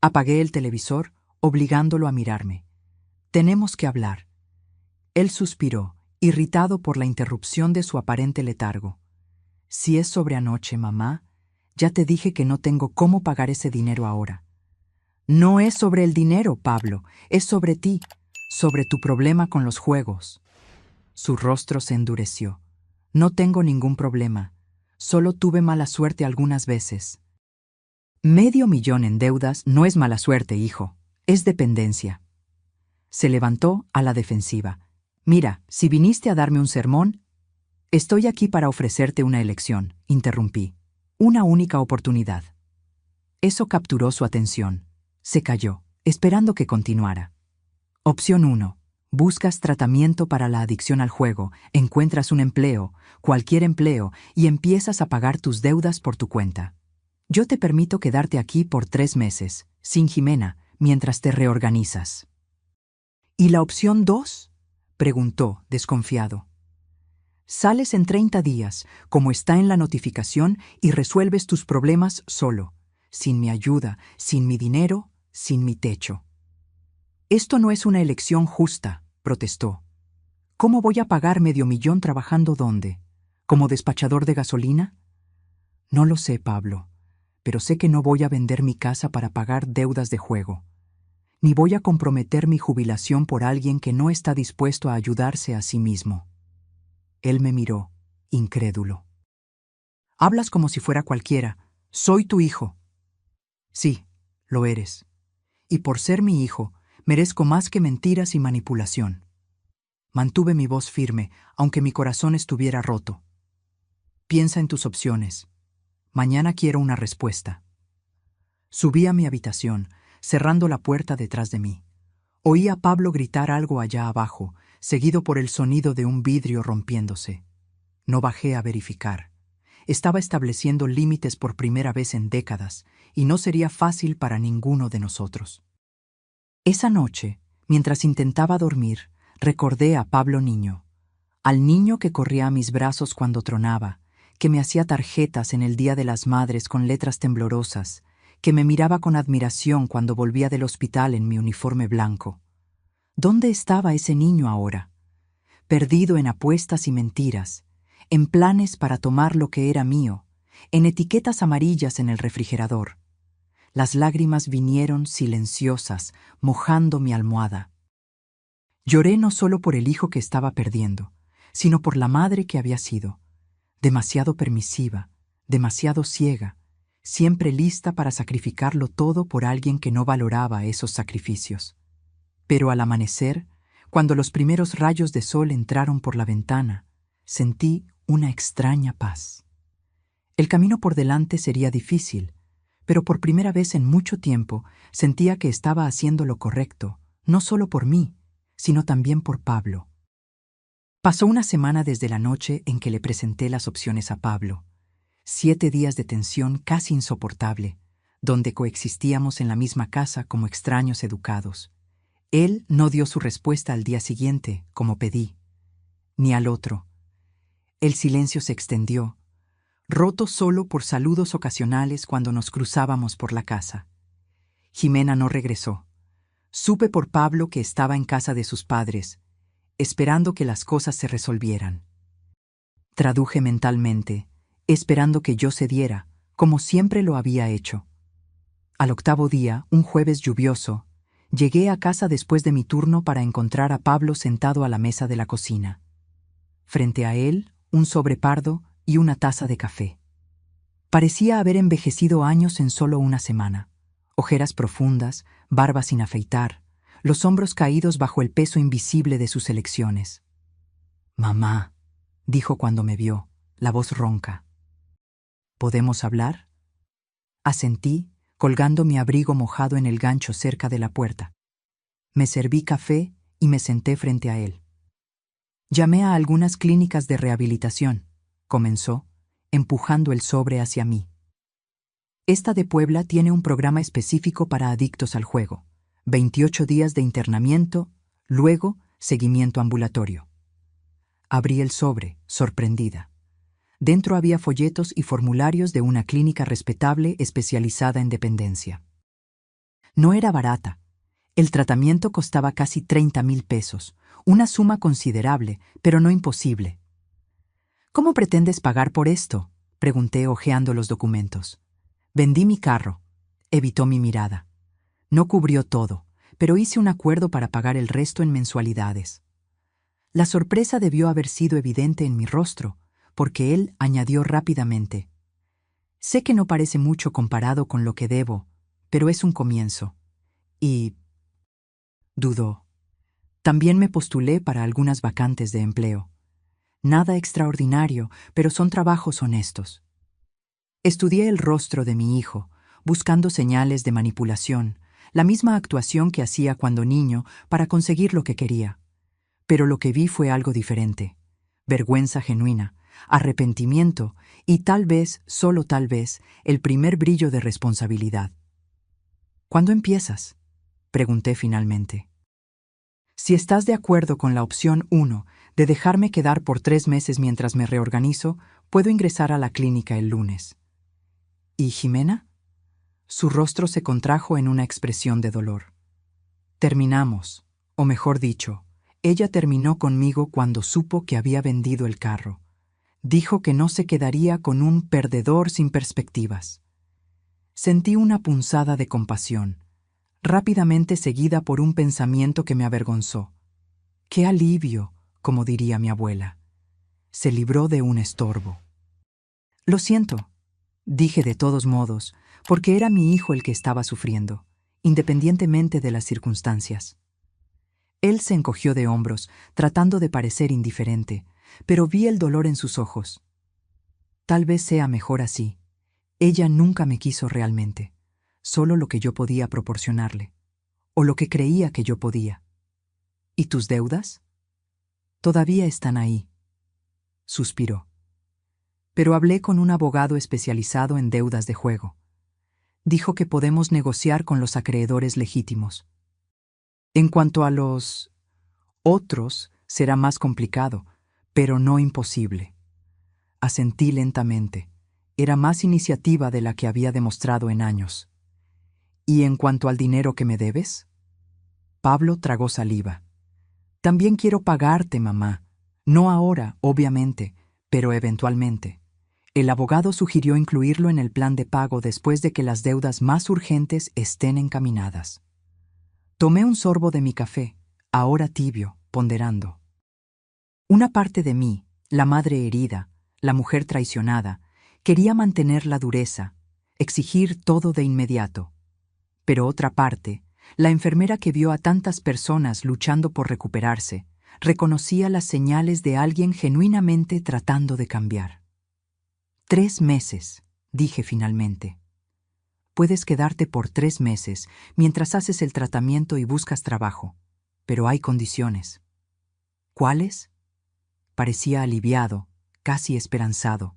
Apagué el televisor, obligándolo a mirarme. Tenemos que hablar. Él suspiró, irritado por la interrupción de su aparente letargo. Si es sobre anoche, mamá, ya te dije que no tengo cómo pagar ese dinero ahora. No es sobre el dinero, Pablo, es sobre ti, sobre tu problema con los juegos. Su rostro se endureció. No tengo ningún problema. Solo tuve mala suerte algunas veces. $500,000 en deudas no es mala suerte, hijo. Es dependencia. Se levantó a la defensiva. Mira, si viniste a darme un sermón, estoy aquí para ofrecerte una elección, interrumpí. Una única oportunidad. Eso capturó su atención. Se calló, esperando que continuara. Opción 1. Buscas tratamiento para la adicción al juego, encuentras un empleo, cualquier empleo, y empiezas a pagar tus deudas por tu cuenta. Yo te permito quedarte aquí por 3 meses, sin Jimena, mientras te reorganizas. ¿Y la opción 2? Preguntó, desconfiado. Sales en 30 días, como está en la notificación, y resuelves tus problemas solo, sin mi ayuda, sin mi dinero, sin mi techo. Esto no es una elección justa, protestó. ¿Cómo voy a pagar $500,000 trabajando dónde? ¿Como despachador de gasolina? No lo sé, Pablo, pero sé que no voy a vender mi casa para pagar deudas de juego. Ni voy a comprometer mi jubilación por alguien que no está dispuesto a ayudarse a sí mismo. Él me miró, incrédulo. Hablas como si fuera cualquiera. Soy tu hijo. Sí, lo eres. Y por ser mi hijo, merezco más que mentiras y manipulación. Mantuve mi voz firme, aunque mi corazón estuviera roto. Piensa en tus opciones. Mañana quiero una respuesta. Subí a mi habitación, cerrando la puerta detrás de mí. Oí a Pablo gritar algo allá abajo, seguido por el sonido de un vidrio rompiéndose. No bajé a verificar. Estaba estableciendo límites por primera vez en décadas, y no sería fácil para ninguno de nosotros. Esa noche, mientras intentaba dormir, recordé a Pablo niño, al niño que corría a mis brazos cuando tronaba, que me hacía tarjetas en el Día de las Madres con letras temblorosas, que me miraba con admiración cuando volvía del hospital en mi uniforme blanco. ¿Dónde estaba ese niño ahora? Perdido en apuestas y mentiras, en planes para tomar lo que era mío, en etiquetas amarillas en el refrigerador. Las lágrimas vinieron silenciosas, mojando mi almohada. Lloré no solo por el hijo que estaba perdiendo, sino por la madre que había sido, demasiado permisiva, demasiado ciega, siempre lista para sacrificarlo todo por alguien que no valoraba esos sacrificios. Pero al amanecer, cuando los primeros rayos de sol entraron por la ventana, sentí una extraña paz. El camino por delante sería difícil, pero por primera vez en mucho tiempo sentía que estaba haciendo lo correcto, no solo por mí, sino también por Pablo. Pasó una semana desde la noche en que le presenté las opciones a Pablo. 7 días de tensión casi insoportable, donde coexistíamos en la misma casa como extraños educados. Él no dio su respuesta al día siguiente, como pedí, ni al otro. El silencio se extendió, roto solo por saludos ocasionales cuando nos cruzábamos por la casa. Jimena no regresó. Supe por Pablo que estaba en casa de sus padres, esperando que las cosas se resolvieran. Traduje mentalmente, esperando que yo cediera, como siempre lo había hecho. Al 8º día, un jueves lluvioso, llegué a casa después de mi turno para encontrar a Pablo sentado a la mesa de la cocina. Frente a él, un sobre pardo y una taza de café. Parecía haber envejecido años en solo una semana. Ojeras profundas, barba sin afeitar, los hombros caídos bajo el peso invisible de sus elecciones. «Mamá», dijo cuando me vio, la voz ronca. «¿Podemos hablar?» Asentí, colgando mi abrigo mojado en el gancho cerca de la puerta. Me serví café y me senté frente a él. «Llamé a algunas clínicas de rehabilitación», comenzó, empujando el sobre hacia mí. «Esta de Puebla tiene un programa específico para adictos al juego. 28 días de internamiento, luego seguimiento ambulatorio». Abrí el sobre, sorprendida. Dentro había folletos y formularios de una clínica respetable especializada en dependencia. No era barata. El tratamiento costaba casi 30,000 pesos, una suma considerable, pero no imposible. «¿Cómo pretendes pagar por esto?», pregunté hojeando los documentos. «Vendí mi carro», evitó mi mirada. No cubrió todo, pero hice un acuerdo para pagar el resto en mensualidades. La sorpresa debió haber sido evidente en mi rostro, porque él añadió rápidamente: sé que no parece mucho comparado con lo que debo, pero es un comienzo. Y dudó. También me postulé para algunas vacantes de empleo. Nada extraordinario, pero son trabajos honestos. Estudié el rostro de mi hijo, buscando señales de manipulación, la misma actuación que hacía cuando niño para conseguir lo que quería. Pero lo que vi fue algo diferente: vergüenza genuina, arrepentimiento y tal vez, solo tal vez, el primer brillo de responsabilidad. ¿Cuándo empiezas?, pregunté finalmente. Si estás de acuerdo con la opción 1 de dejarme quedar por 3 meses mientras me reorganizo, puedo ingresar a la clínica el lunes. ¿Y Jimena? Su rostro se contrajo en una expresión de dolor. Terminamos, o mejor dicho, ella terminó conmigo cuando supo que había vendido el carro. Dijo que no se quedaría con un perdedor sin perspectivas. Sentí una punzada de compasión, rápidamente seguida por un pensamiento que me avergonzó. ¡Qué alivio!, como diría mi abuela. Se libró de un estorbo. Lo siento, dije de todos modos, porque era mi hijo el que estaba sufriendo, independientemente de las circunstancias. Él se encogió de hombros, tratando de parecer indiferente, pero vi el dolor en sus ojos. Tal vez sea mejor así. Ella nunca me quiso realmente, solo lo que yo podía proporcionarle, o lo que creía que yo podía. ¿Y tus deudas? Todavía están ahí, suspiró. Pero hablé con un abogado especializado en deudas de juego. Dijo que podemos negociar con los acreedores legítimos. En cuanto a los otros, será más complicado, pero no imposible. Asentí lentamente. Era más iniciativa de la que había demostrado en años. ¿Y en cuanto al dinero que me debes? Pablo tragó saliva. También quiero pagarte, mamá. No ahora, obviamente, pero eventualmente. El abogado sugirió incluirlo en el plan de pago después de que las deudas más urgentes estén encaminadas. Tomé un sorbo de mi café, ahora tibio, ponderando. Una parte de mí, la madre herida, la mujer traicionada, quería mantener la dureza, exigir todo de inmediato. Pero otra parte, la enfermera que vio a tantas personas luchando por recuperarse, reconocía las señales de alguien genuinamente tratando de cambiar. 3 meses, dije finalmente. Puedes quedarte por 3 meses mientras haces el tratamiento y buscas trabajo, pero hay condiciones. ¿Cuáles? Parecía aliviado, casi esperanzado.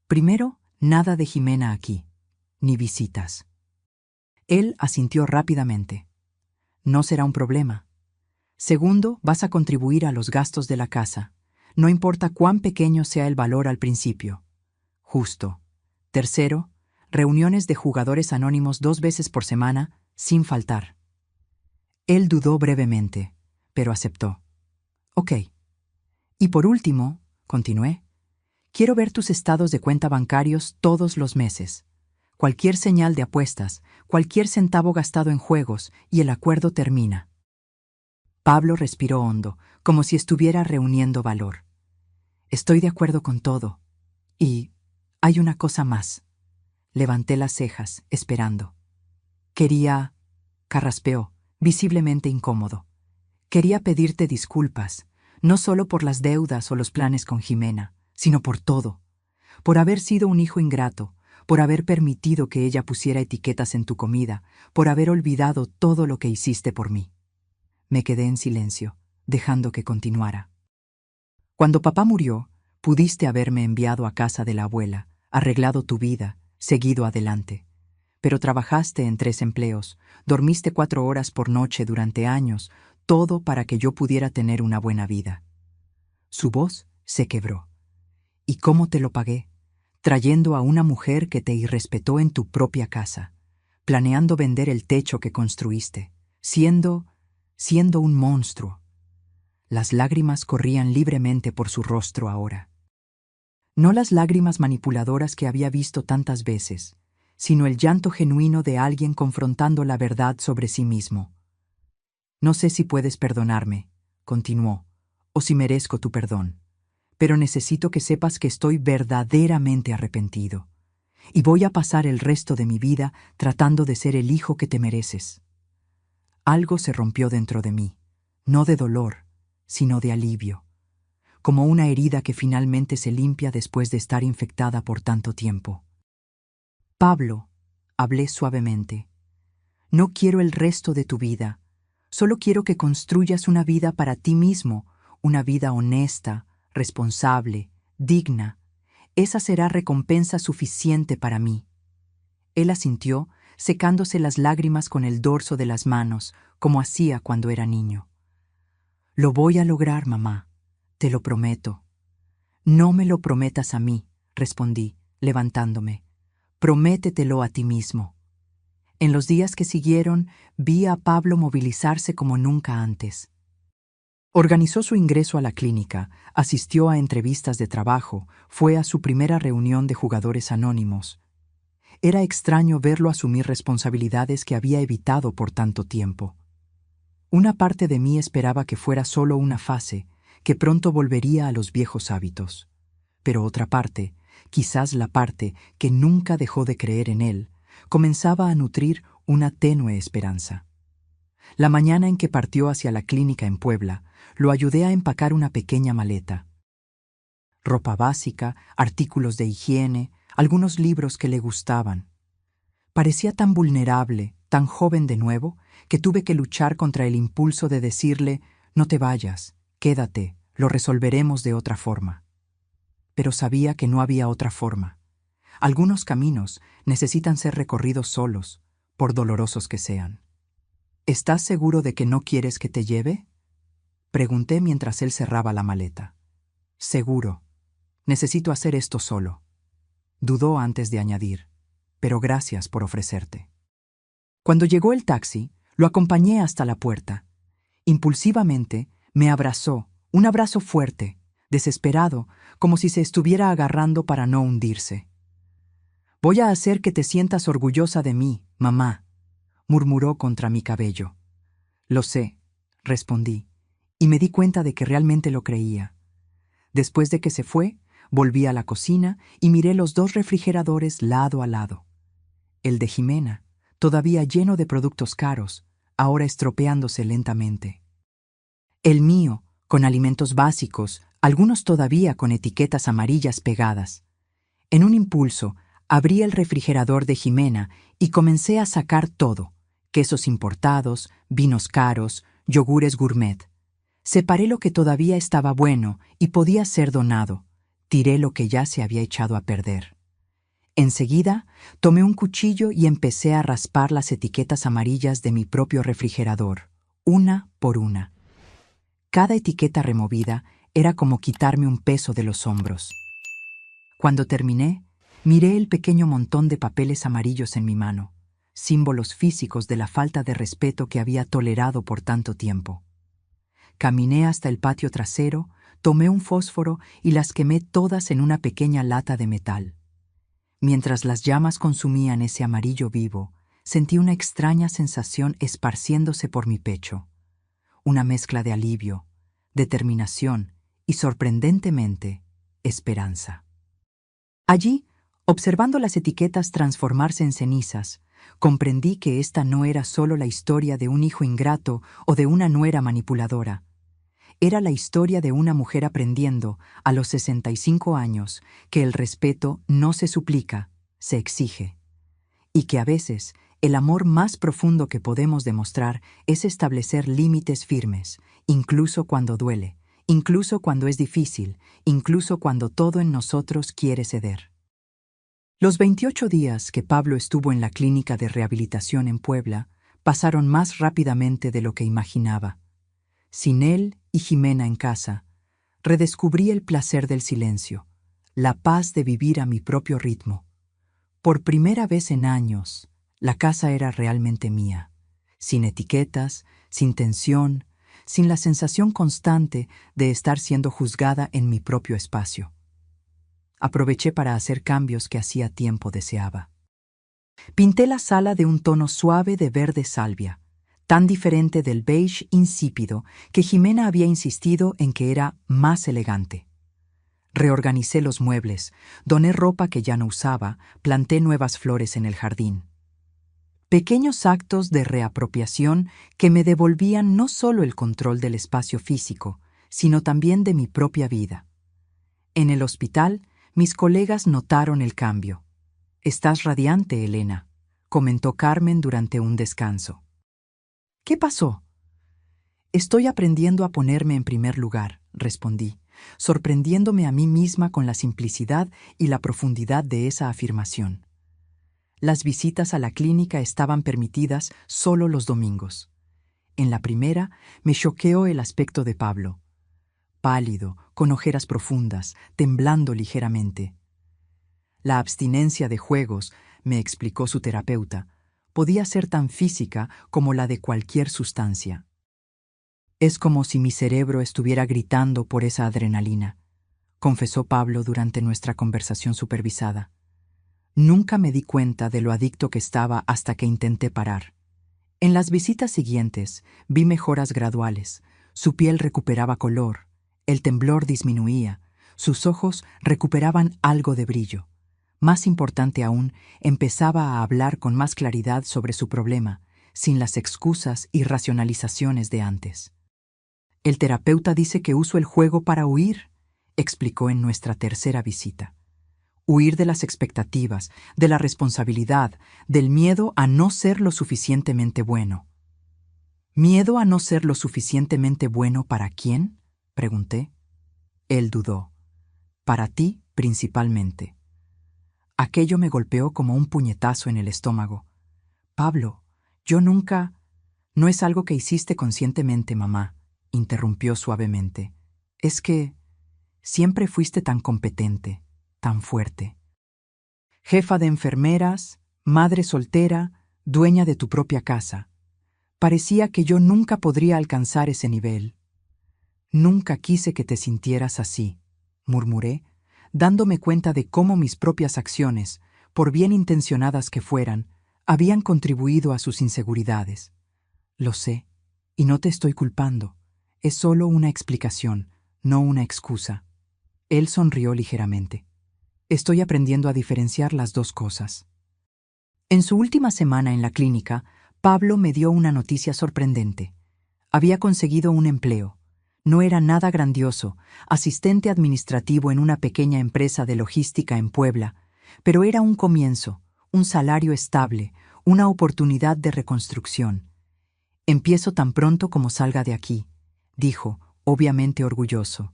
Primero, nada de Jimena aquí, ni visitas. Él asintió rápidamente. No será un problema. Segundo, vas a contribuir a los gastos de la casa, no importa cuán pequeño sea el valor al principio. Justo. Tercero, reuniones de jugadores anónimos 2 veces por semana, sin faltar. Él dudó brevemente, pero aceptó. Ok. Y por último, continué, quiero ver tus estados de cuenta bancarios todos los meses. Cualquier señal de apuestas, cualquier centavo gastado en juegos, y el acuerdo termina. Pablo respiró hondo, como si estuviera reuniendo valor. Estoy de acuerdo con todo. Y hay una cosa más. Levanté las cejas, esperando. Carraspeó, visiblemente incómodo. Quería pedirte disculpas, no solo por las deudas o los planes con Jimena, sino por todo. Por haber sido un hijo ingrato, por haber permitido que ella pusiera etiquetas en tu comida, por haber olvidado todo lo que hiciste por mí. Me quedé en silencio, dejando que continuara. Cuando papá murió, pudiste haberme enviado a casa de la abuela, arreglado tu vida, seguido adelante. Pero trabajaste en 3 empleos, dormiste 4 horas por noche durante años, todo para que yo pudiera tener una buena vida. Su voz se quebró. ¿Y cómo te lo pagué? Trayendo a una mujer que te irrespetó en tu propia casa, planeando vender el techo que construiste, siendo un monstruo. Las lágrimas corrían libremente por su rostro ahora. No las lágrimas manipuladoras que había visto tantas veces, sino el llanto genuino de alguien confrontando la verdad sobre sí mismo. No sé si puedes perdonarme, continuó, o si merezco tu perdón, pero necesito que sepas que estoy verdaderamente arrepentido, y voy a pasar el resto de mi vida tratando de ser el hijo que te mereces. Algo se rompió dentro de mí, no de dolor, sino de alivio, como una herida que finalmente se limpia después de estar infectada por tanto tiempo. Pablo, hablé suavemente, no quiero el resto de tu vida, solo quiero que construyas una vida para ti mismo, una vida honesta, responsable, digna. Esa será recompensa suficiente para mí. Él asintió, secándose las lágrimas con el dorso de las manos, como hacía cuando era niño. Lo voy a lograr, mamá, te lo prometo. No me lo prometas a mí, respondí, levantándome. Prométetelo a ti mismo. En los días que siguieron, vi a Pablo movilizarse como nunca antes. Organizó su ingreso a la clínica, asistió a entrevistas de trabajo, fue a su primera reunión de jugadores anónimos. Era extraño verlo asumir responsabilidades que había evitado por tanto tiempo. Una parte de mí esperaba que fuera solo una fase, que pronto volvería a los viejos hábitos. Pero otra parte, quizás la parte que nunca dejó de creer en él, comenzaba a nutrir una tenue esperanza. La mañana en que partió hacia la clínica en Puebla, lo ayudé a empacar una pequeña maleta. Ropa básica, artículos de higiene, algunos libros que le gustaban. Parecía tan vulnerable, tan joven de nuevo, que tuve que luchar contra el impulso de decirle, no te vayas, quédate, lo resolveremos de otra forma. Pero sabía que no había otra forma. Algunos caminos necesitan ser recorridos solos, por dolorosos que sean. ¿Estás seguro de que no quieres que te lleve? Pregunté mientras él cerraba la maleta. Seguro. Necesito hacer esto solo. Dudó antes de añadir, pero gracias por ofrecerte. Cuando llegó el taxi, lo acompañé hasta la puerta. Impulsivamente, me abrazó, un abrazo fuerte, desesperado, como si se estuviera agarrando para no hundirse. Voy a hacer que te sientas orgullosa de mí, mamá, murmuró contra mi cabello. Lo sé, respondí, y me di cuenta de que realmente lo creía. Después de que se fue, volví a la cocina y miré los dos refrigeradores lado a lado. El de Jimena, todavía lleno de productos caros, ahora estropeándose lentamente. El mío, con alimentos básicos, algunos todavía con etiquetas amarillas pegadas. En un impulso, abrí el refrigerador de Jimena y comencé a sacar todo: quesos importados, vinos caros, yogures gourmet. Separé lo que todavía estaba bueno y podía ser donado. Tiré lo que ya se había echado a perder. Enseguida, tomé un cuchillo y empecé a raspar las etiquetas amarillas de mi propio refrigerador, una por una. Cada etiqueta removida era como quitarme un peso de los hombros. Cuando terminé, miré el pequeño montón de papeles amarillos en mi mano, símbolos físicos de la falta de respeto que había tolerado por tanto tiempo. Caminé hasta el patio trasero, tomé un fósforo y las quemé todas en una pequeña lata de metal. Mientras las llamas consumían ese amarillo vivo, sentí una extraña sensación esparciéndose por mi pecho. Una mezcla de alivio, determinación y, sorprendentemente, esperanza. Allí, observando las etiquetas transformarse en cenizas, comprendí que esta no era solo la historia de un hijo ingrato o de una nuera manipuladora. Era la historia de una mujer aprendiendo, a los 65 años, que el respeto no se suplica, se exige. Y que a veces el amor más profundo que podemos demostrar es establecer límites firmes, incluso cuando duele, incluso cuando es difícil, incluso cuando todo en nosotros quiere ceder. Los 28 días que Pablo estuvo en la clínica de rehabilitación en Puebla pasaron más rápidamente de lo que imaginaba. Sin él y Jimena en casa, redescubrí el placer del silencio, la paz de vivir a mi propio ritmo. Por primera vez en años, la casa era realmente mía, sin etiquetas, sin tensión, sin la sensación constante de estar siendo juzgada en mi propio espacio. Aproveché para hacer cambios que hacía tiempo deseaba. Pinté la sala de un tono suave de verde salvia, tan diferente del beige insípido que Jimena había insistido en que era más elegante. Reorganicé los muebles, doné ropa que ya no usaba, planté nuevas flores en el jardín. Pequeños actos de reapropiación que me devolvían no solo el control del espacio físico, sino también de mi propia vida. En el hospital, mis colegas notaron el cambio. «Estás radiante, Elena», comentó Carmen durante un descanso. «¿Qué pasó?» «Estoy aprendiendo a ponerme en primer lugar», respondí, sorprendiéndome a mí misma con la simplicidad y la profundidad de esa afirmación. Las visitas a la clínica estaban permitidas solo los domingos. En la primera, me choqueó el aspecto de Pablo. Pálido, con ojeras profundas, temblando ligeramente. La abstinencia de juegos, me explicó su terapeuta, podía ser tan física como la de cualquier sustancia. «Es como si mi cerebro estuviera gritando por esa adrenalina», confesó Pablo durante nuestra conversación supervisada. Nunca me di cuenta de lo adicto que estaba hasta que intenté parar. En las visitas siguientes vi mejoras graduales. Su piel recuperaba color, el temblor disminuía, sus ojos recuperaban algo de brillo. Más importante aún, empezaba a hablar con más claridad sobre su problema, sin las excusas y racionalizaciones de antes. «El terapeuta dice que uso el juego para huir», explicó en nuestra tercera visita. Huir de las expectativas, de la responsabilidad, del miedo a no ser lo suficientemente bueno. «¿Miedo a no ser lo suficientemente bueno para quién?», pregunté. Él dudó. «Para ti, principalmente». Aquello me golpeó como un puñetazo en el estómago. «Pablo, yo nunca...» «No es algo que hiciste conscientemente, mamá», interrumpió suavemente. «Es que siempre fuiste tan competente, tan fuerte. Jefa de enfermeras, madre soltera, dueña de tu propia casa. Parecía que yo nunca podría alcanzar ese nivel». «Nunca quise que te sintieras así», murmuré, dándome cuenta de cómo mis propias acciones, por bien intencionadas que fueran, habían contribuido a sus inseguridades. «Lo sé, y no te estoy culpando. Es solo una explicación, no una excusa». Él sonrió ligeramente. «Estoy aprendiendo a diferenciar las dos cosas». En su última semana en la clínica, Pablo me dio una noticia sorprendente. Había conseguido un empleo. No era nada grandioso, asistente administrativo en una pequeña empresa de logística en Puebla, pero era un comienzo, un salario estable, una oportunidad de reconstrucción. «Empiezo tan pronto como salga de aquí», dijo, obviamente orgulloso.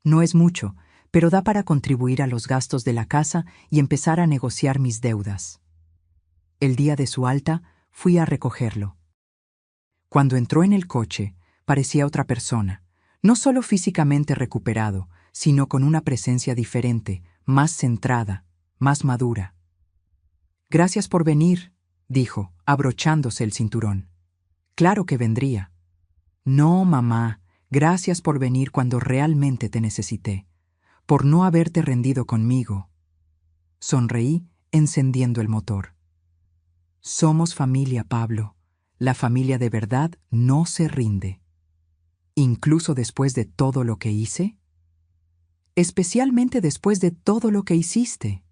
«No es mucho, pero da para contribuir a los gastos de la casa y empezar a negociar mis deudas». El día de su alta, fui a recogerlo. Cuando entró en el coche, parecía otra persona, no solo físicamente recuperado, sino con una presencia diferente, más centrada, más madura. «Gracias por venir», dijo, abrochándose el cinturón. «Claro que vendría». «No, mamá, gracias por venir cuando realmente te necesité, por no haberte rendido conmigo». Sonreí, encendiendo el motor. «Somos familia, Pablo. La familia de verdad no se rinde». «¿Incluso después de todo lo que hice?» «Especialmente después de todo lo que hiciste».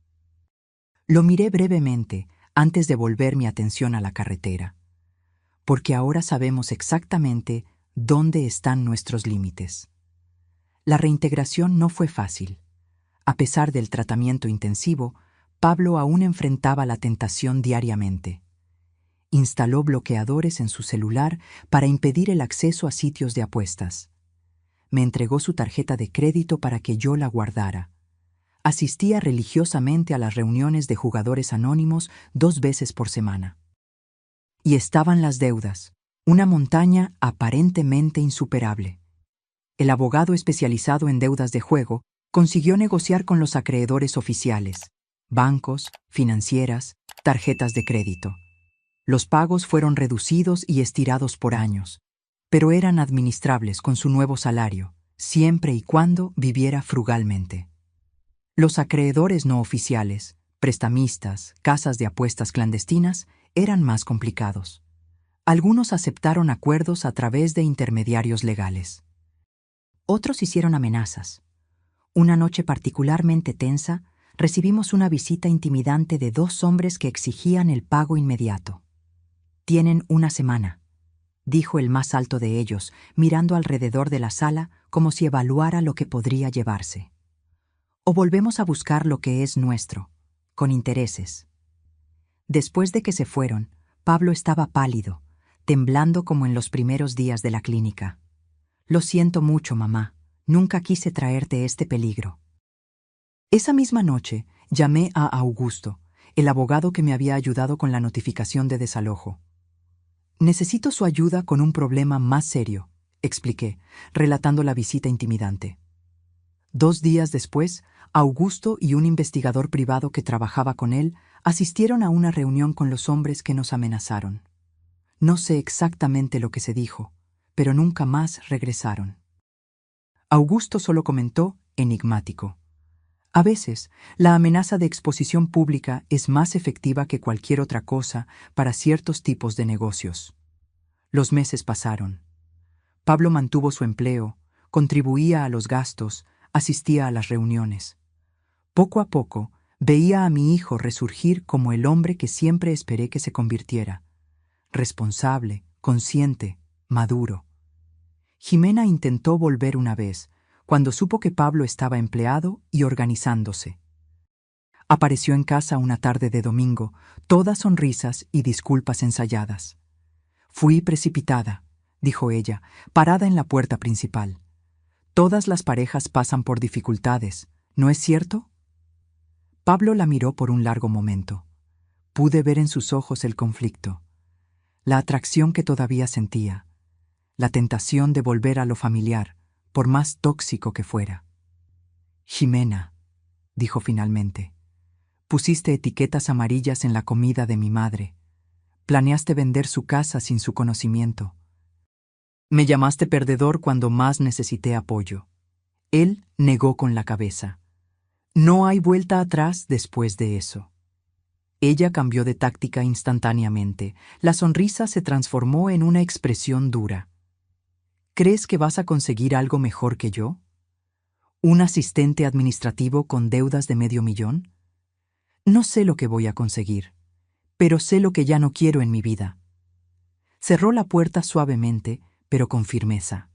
Lo miré brevemente antes de volver mi atención a la carretera. Porque ahora sabemos exactamente dónde están nuestros límites. La reintegración no fue fácil. A pesar del tratamiento intensivo, Pablo aún enfrentaba la tentación diariamente. Instaló bloqueadores en su celular para impedir el acceso a sitios de apuestas. Me entregó su tarjeta de crédito para que yo la guardara. Asistía religiosamente a las reuniones de jugadores anónimos 2 veces por semana. Y estaban las deudas, una montaña aparentemente insuperable. El abogado especializado en deudas de juego consiguió negociar con los acreedores oficiales, bancos, financieras, tarjetas de crédito. Los pagos fueron reducidos y estirados por años, pero eran administrables con su nuevo salario, siempre y cuando viviera frugalmente. Los acreedores no oficiales, Prestamistas, casas de apuestas clandestinas eran más complicados. Algunos aceptaron acuerdos a través de intermediarios legales. Otros hicieron amenazas. Una noche particularmente tensa, recibimos una visita intimidante de 2 hombres que exigían el pago inmediato. «Tienen una semana», dijo el más alto de ellos, mirando alrededor de la sala como si evaluara lo que podría llevarse. «O volvemos a buscar lo que es nuestro, con intereses». Después de que se fueron, Pablo estaba pálido, temblando como en los primeros días de la clínica. «Lo siento mucho, mamá. Nunca quise traerte este peligro». Esa misma noche llamé a Augusto, el abogado que me había ayudado con la notificación de desalojo. «Necesito su ayuda con un problema más serio», expliqué, relatando la visita intimidante. 2 días después, Augusto y un investigador privado que trabajaba con él asistieron a una reunión con los hombres que nos amenazaron. No sé exactamente lo que se dijo, pero nunca más regresaron. Augusto solo comentó, enigmático: «A veces, la amenaza de exposición pública es más efectiva que cualquier otra cosa para ciertos tipos de negocios». Los meses pasaron. Pablo mantuvo su empleo, contribuía a los gastos, asistía a las reuniones. Poco a poco, veía a mi hijo resurgir como el hombre que siempre esperé que se convirtiera: responsable, consciente, maduro. Jimena intentó volver una vez, cuando supo que Pablo estaba empleado y organizándose. Apareció en casa una tarde de domingo, toda sonrisas y disculpas ensayadas. «Fui precipitada», dijo ella, parada en la puerta principal. «Todas las parejas pasan por dificultades, ¿no es cierto?» Pablo la miró por un largo momento. Pude ver en sus ojos el conflicto, la atracción que todavía sentía, la tentación de volver a lo familiar, por más tóxico que fuera. «Jimena», dijo finalmente, «pusiste etiquetas amarillas en la comida de mi madre. Planeaste vender su casa sin su conocimiento. Me llamaste perdedor cuando más necesité apoyo». Él negó con la cabeza. «No hay vuelta atrás después de eso». Ella cambió de táctica instantáneamente. La sonrisa se transformó en una expresión dura. «¿Crees que vas a conseguir algo mejor que yo? ¿Un asistente administrativo con deudas de $500,000? No sé lo que voy a conseguir, pero sé lo que ya no quiero en mi vida». Cerró la puerta suavemente, pero con firmeza.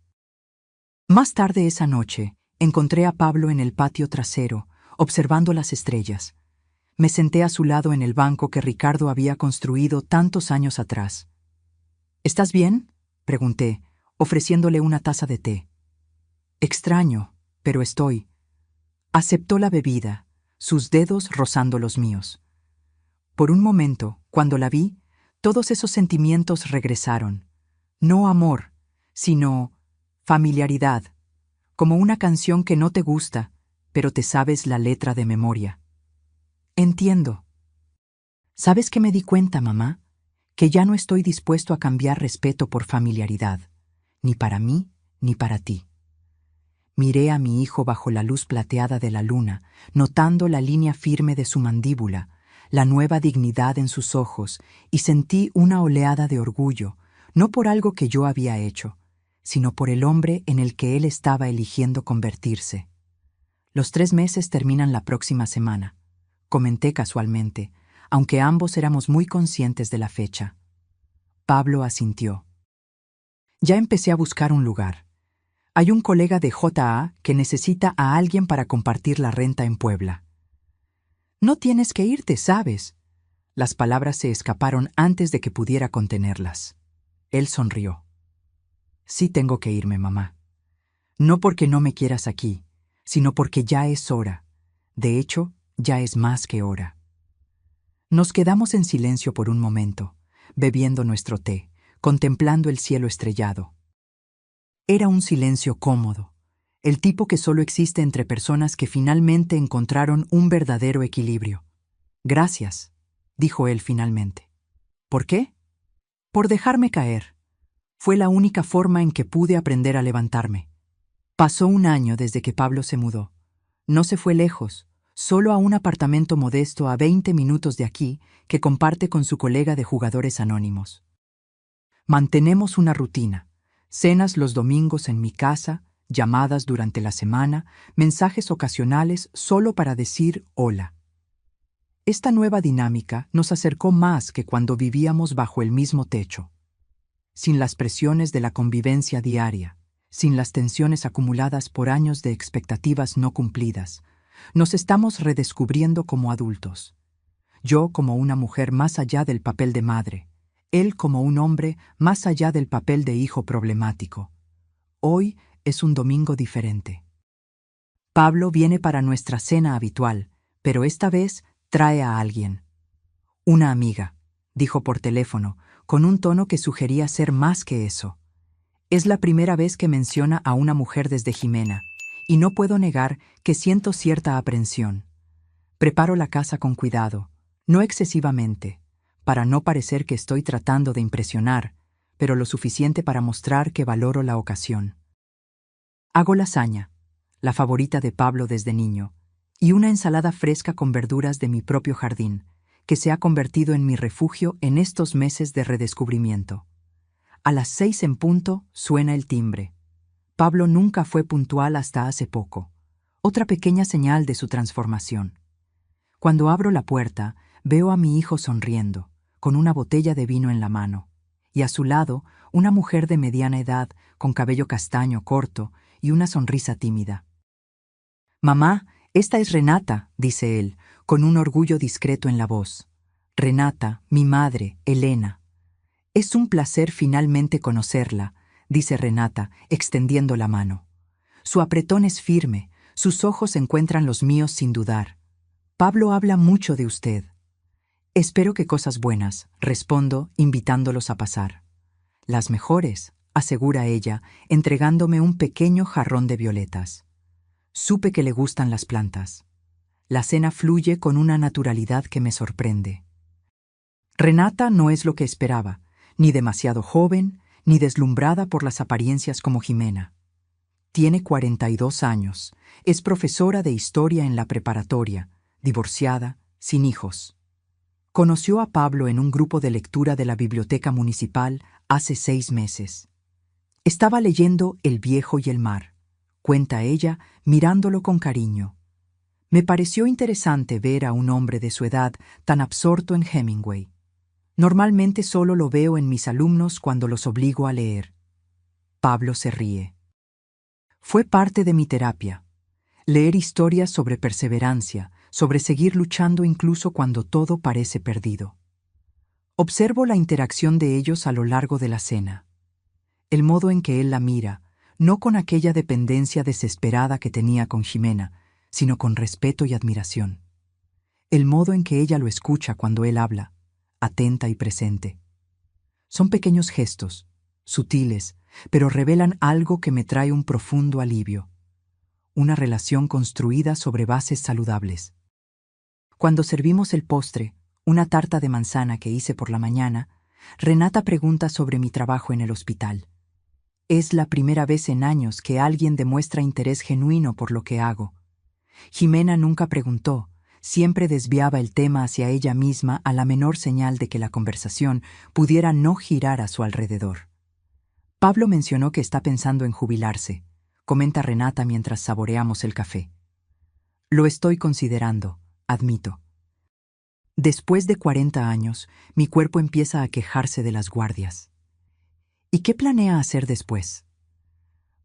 Más tarde esa noche, encontré a Pablo en el patio trasero, observando las estrellas. Me senté a su lado en el banco que Ricardo había construido tantos años atrás. «¿Estás bien?», pregunté, ofreciéndole una taza de té. «Extraño, pero estoy». Aceptó la bebida, sus dedos rozando los míos. Por un momento, cuando la vi, todos esos sentimientos regresaron. No amor, sino familiaridad, como una canción que no te gusta, pero te sabes la letra de memoria. «Entiendo». «¿Sabes qué me di cuenta, mamá? Que ya no estoy dispuesto a cambiar respeto por familiaridad, ni para mí ni para ti». Miré a mi hijo bajo la luz plateada de la luna, notando la línea firme de su mandíbula, la nueva dignidad en sus ojos, y sentí una oleada de orgullo, no por algo que yo había hecho, sino por el hombre en el que él estaba eligiendo convertirse. «Los 3 meses terminan la próxima semana», comenté casualmente, aunque ambos éramos muy conscientes de la fecha. Pablo asintió. «Ya empecé a buscar un lugar. Hay un colega de JA que necesita a alguien para compartir la renta en Puebla». «No tienes que irte, ¿sabes?». Las palabras se escaparon antes de que pudiera contenerlas. Él sonrió. «Sí tengo que irme, mamá. No porque no me quieras aquí, sino porque ya es hora. De hecho, ya es más que hora». Nos quedamos en silencio por un momento, bebiendo nuestro té, contemplando el cielo estrellado. Era un silencio cómodo, el tipo que solo existe entre personas que finalmente encontraron un verdadero equilibrio. «Gracias», dijo él finalmente. «¿Por qué?». «Por dejarme caer. Fue la única forma en que pude aprender a levantarme». Pasó un año desde que Pablo se mudó. No se fue lejos, solo a un apartamento modesto a 20 minutos de aquí que comparte con su colega de jugadores anónimos. Mantenemos una rutina: cenas los domingos en mi casa, llamadas durante la semana, mensajes ocasionales solo para decir hola. Esta nueva dinámica nos acercó más que cuando vivíamos bajo el mismo techo. Sin las presiones de la convivencia diaria, sin las tensiones acumuladas por años de expectativas no cumplidas, nos estamos redescubriendo como adultos. Yo como una mujer más allá del papel de madre, él como un hombre más allá del papel de hijo problemático. Hoy es un domingo diferente. Pablo viene para nuestra cena habitual, pero esta vez trae a alguien. Una amiga, dijo por teléfono, con un tono que sugería ser más que eso. Es la primera vez que menciona a una mujer desde Jimena, y no puedo negar que siento cierta aprensión. Preparo la casa con cuidado, no excesivamente, para no parecer que estoy tratando de impresionar, pero lo suficiente para mostrar que valoro la ocasión. Hago lasaña, la favorita de Pablo desde niño, y una ensalada fresca con verduras de mi propio jardín, que se ha convertido en mi refugio en estos meses de redescubrimiento. A las 6 en punto suena el timbre. Pablo nunca fue puntual hasta hace poco, otra pequeña señal de su transformación. Cuando abro la puerta, veo a mi hijo sonriendo, con una botella de vino en la mano, y a su lado una mujer de mediana edad, con cabello castaño corto y una sonrisa tímida. «Mamá, esta es Renata», dice él, con un orgullo discreto en la voz. «Renata, mi madre, Elena». «Es un placer finalmente conocerla», dice Renata, extendiendo la mano. Su apretón es firme, sus ojos encuentran los míos sin dudar. «Pablo habla mucho de usted». «Espero que cosas buenas», respondo, invitándolos a pasar. «Las mejores», asegura ella, entregándome un pequeño jarrón de violetas. Supe que le gustan las plantas. La cena fluye con una naturalidad que me sorprende. Renata no es lo que esperaba, ni demasiado joven, ni deslumbrada por las apariencias como Jimena. Tiene 42 años, es profesora de historia en la preparatoria, divorciada, sin hijos. Conoció a Pablo en un grupo de lectura de la biblioteca municipal hace 6 meses. Estaba leyendo El viejo y el mar, cuenta ella, mirándolo con cariño. Me pareció interesante ver a un hombre de su edad tan absorto en Hemingway. Normalmente solo lo veo en mis alumnos cuando los obligo a leer. Pablo se ríe. Fue parte de mi terapia. Leer historias sobre perseverancia, sobre seguir luchando incluso cuando todo parece perdido. Observo la interacción de ellos a lo largo de la cena. El modo en que él la mira, no con aquella dependencia desesperada que tenía con Jimena, sino con respeto y admiración. El modo en que ella lo escucha cuando él habla, atenta y presente. Son pequeños gestos, sutiles, pero revelan algo que me trae un profundo alivio. Una relación construida sobre bases saludables. Cuando servimos el postre, una tarta de manzana que hice por la mañana, Renata pregunta sobre mi trabajo en el hospital. Es la primera vez en años que alguien demuestra interés genuino por lo que hago. Jimena nunca preguntó, siempre desviaba el tema hacia ella misma a la menor señal de que la conversación pudiera no girar a su alrededor. Pablo mencionó que está pensando en jubilarse, comenta Renata mientras saboreamos el café. Lo estoy considerando, admito. Después de 40 años, mi cuerpo empieza a quejarse de las guardias. ¿Y qué planea hacer después?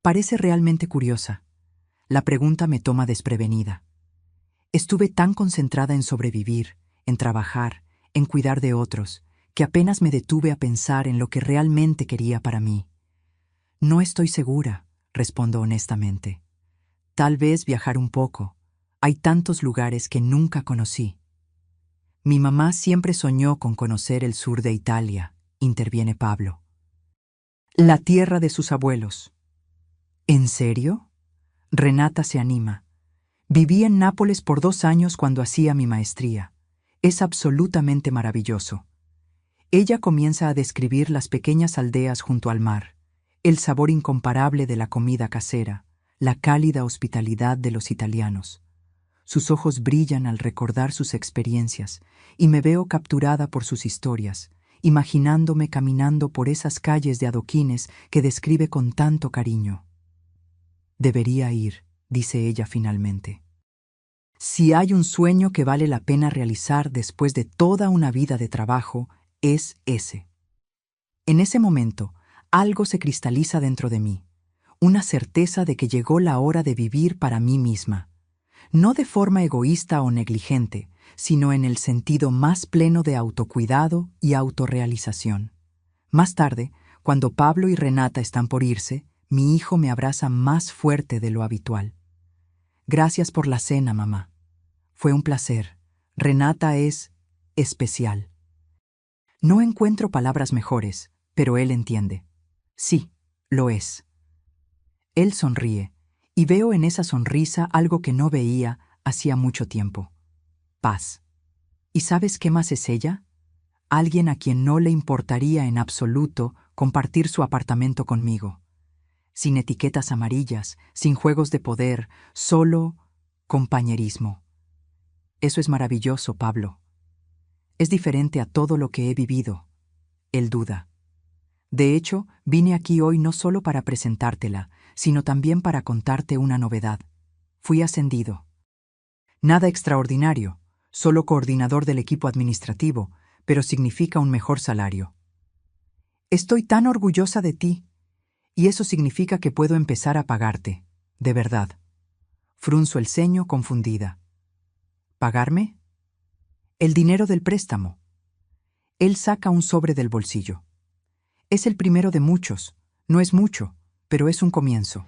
Parece realmente curiosa. La pregunta me toma desprevenida. Estuve tan concentrada en sobrevivir, en trabajar, en cuidar de otros, que apenas me detuve a pensar en lo que realmente quería para mí. No estoy segura, respondo honestamente. Tal vez viajar un poco. Hay tantos lugares que nunca conocí. Mi mamá siempre soñó con conocer el sur de Italia, interviene Pablo. La tierra de sus abuelos. ¿En serio? Renata se anima. Viví en Nápoles por 2 años cuando hacía mi maestría. Es absolutamente maravilloso. Ella comienza a describir las pequeñas aldeas junto al mar, el sabor incomparable de la comida casera, la cálida hospitalidad de los italianos. Sus ojos brillan al recordar sus experiencias, y me veo capturada por sus historias, imaginándome caminando por esas calles de adoquines que describe con tanto cariño. Debería ir, dice ella finalmente. Si hay un sueño que vale la pena realizar después de toda una vida de trabajo, es ese. En ese momento, algo se cristaliza dentro de mí, una certeza de que llegó la hora de vivir para mí misma, no de forma egoísta o negligente, sino en el sentido más pleno de autocuidado y autorrealización. Más tarde, cuando Pablo y Renata están por irse, mi hijo me abraza más fuerte de lo habitual. Gracias por la cena, mamá. Fue un placer. Renata es especial. No encuentro palabras mejores, pero él entiende. Sí, lo es. Él sonríe, y veo en esa sonrisa algo que no veía hacía mucho tiempo. Paz. ¿Y sabes qué más es ella? Alguien a quien no le importaría en absoluto compartir su apartamento conmigo. Sin etiquetas amarillas, sin juegos de poder, solo compañerismo. Eso es maravilloso, Pablo. Es diferente a todo lo que he vivido. Él duda. De hecho, vine aquí hoy no solo para presentártela, sino también para contarte una novedad. Fui ascendido. Nada extraordinario, solo coordinador del equipo administrativo, pero significa un mejor salario. Estoy tan orgullosa de ti, y eso significa que puedo empezar a pagarte, de verdad. Frunzo el ceño confundida. ¿Pagarme? El dinero del préstamo. Él saca un sobre del bolsillo. Es el primero de muchos, no es mucho, pero es un comienzo.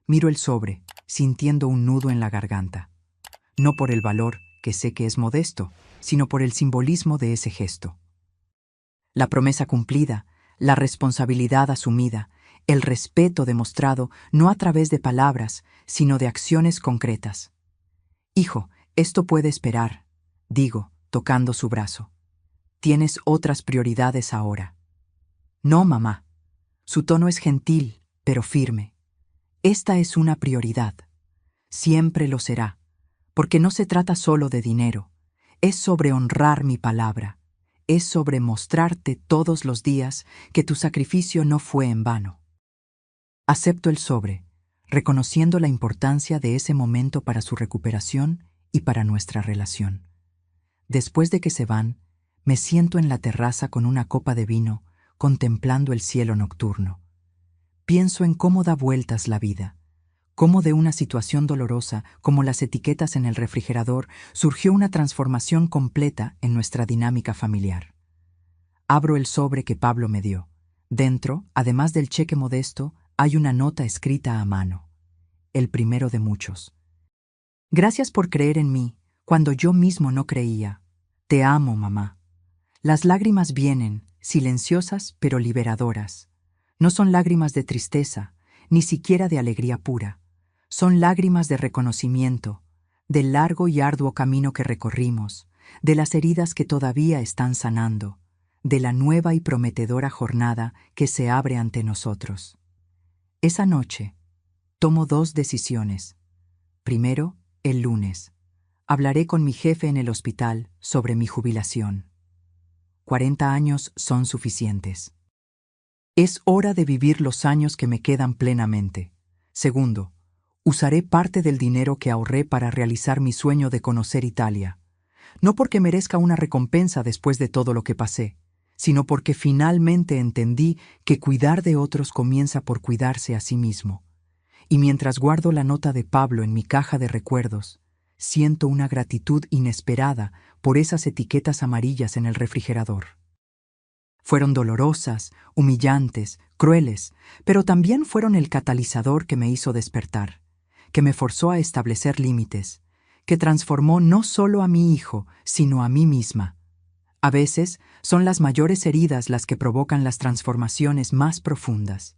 Miro el sobre, sintiendo un nudo en la garganta. No por el valor, que sé que es modesto, sino por el simbolismo de ese gesto. La promesa cumplida, la responsabilidad asumida, el respeto demostrado no a través de palabras, sino de acciones concretas. Hijo, esto puede esperar, digo, tocando su brazo. Tienes otras prioridades ahora. No, mamá. Su tono es gentil, pero firme. Esta es una prioridad. Siempre lo será, porque no se trata solo de dinero. Es sobre honrar mi palabra. Es sobre mostrarte todos los días que tu sacrificio no fue en vano. Acepto el sobre, reconociendo la importancia de ese momento para su recuperación y para nuestra relación. Después de que se van, me siento en la terraza con una copa de vino, contemplando el cielo nocturno. Pienso en cómo da vueltas la vida, cómo de una situación dolorosa como las etiquetas en el refrigerador surgió una transformación completa en nuestra dinámica familiar. Abro el sobre que Pablo me dio. Dentro, además del cheque modesto, hay una nota escrita a mano. El primero de muchos. Gracias por creer en mí, cuando yo mismo no creía. Te amo, mamá. Las lágrimas vienen, silenciosas pero liberadoras. No son lágrimas de tristeza, ni siquiera de alegría pura. Son lágrimas de reconocimiento, del largo y arduo camino que recorrimos, de las heridas que todavía están sanando, de la nueva y prometedora jornada que se abre ante nosotros. Esa noche, tomo 2 decisiones. Primero, el lunes. Hablaré con mi jefe en el hospital sobre mi jubilación. 40 años son suficientes. Es hora de vivir los años que me quedan plenamente. Segundo, usaré parte del dinero que ahorré para realizar mi sueño de conocer Italia. No porque merezca una recompensa después de todo lo que pasé, sino porque finalmente entendí que cuidar de otros comienza por cuidarse a sí mismo. Y mientras guardo la nota de Pablo en mi caja de recuerdos, siento una gratitud inesperada por esas etiquetas amarillas en el refrigerador. Fueron dolorosas, humillantes, crueles, pero también fueron el catalizador que me hizo despertar, que me forzó a establecer límites, que transformó no solo a mi hijo, sino a mí misma. A veces son las mayores heridas las que provocan las transformaciones más profundas.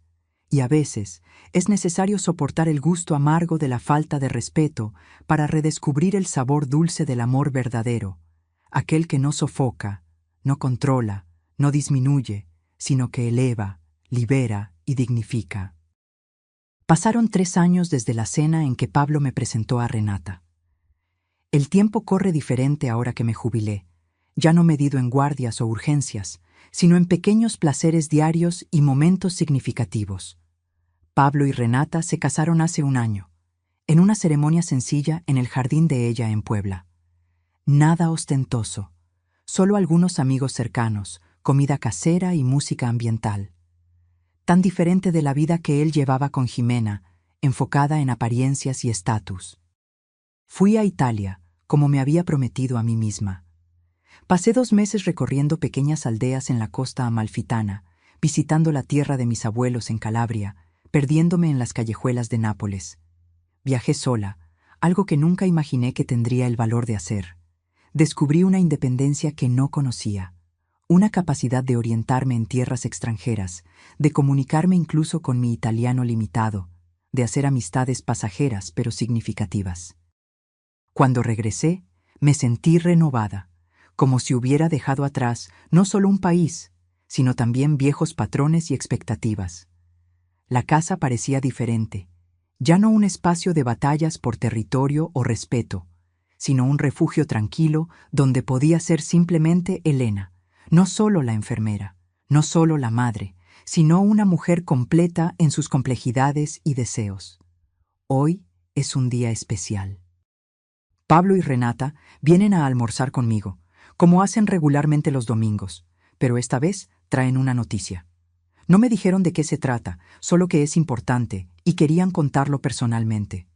Y a veces es necesario soportar el gusto amargo de la falta de respeto para redescubrir el sabor dulce del amor verdadero, aquel que no sofoca, no controla, no disminuye, sino que eleva, libera y dignifica. Pasaron 3 años desde la cena en que Pablo me presentó a Renata. El tiempo corre diferente ahora que me jubilé, ya no medido en guardias o urgencias, sino en pequeños placeres diarios y momentos significativos. Pablo y Renata se casaron hace un año, en una ceremonia sencilla en el jardín de ella en Puebla. Nada ostentoso, solo algunos amigos cercanos, comida casera y música ambiental. Tan diferente de la vida que él llevaba con Jimena, enfocada en apariencias y estatus. Fui a Italia, como me había prometido a mí misma. Pasé 2 meses recorriendo pequeñas aldeas en la costa amalfitana, visitando la tierra de mis abuelos en Calabria, perdiéndome en las callejuelas de Nápoles. Viajé sola, algo que nunca imaginé que tendría el valor de hacer. Descubrí una independencia que no conocía, una capacidad de orientarme en tierras extranjeras, de comunicarme incluso con mi italiano limitado, de hacer amistades pasajeras pero significativas. Cuando regresé, me sentí renovada, como si hubiera dejado atrás no solo un país, sino también viejos patrones y expectativas. La casa parecía diferente, ya no un espacio de batallas por territorio o respeto, sino un refugio tranquilo donde podía ser simplemente Elena, no solo la enfermera, no solo la madre, sino una mujer completa en sus complejidades y deseos. Hoy es un día especial. Pablo y Renata vienen a almorzar conmigo, como hacen regularmente los domingos, pero esta vez traen una noticia. No me dijeron de qué se trata, solo que es importante, y querían contarlo personalmente.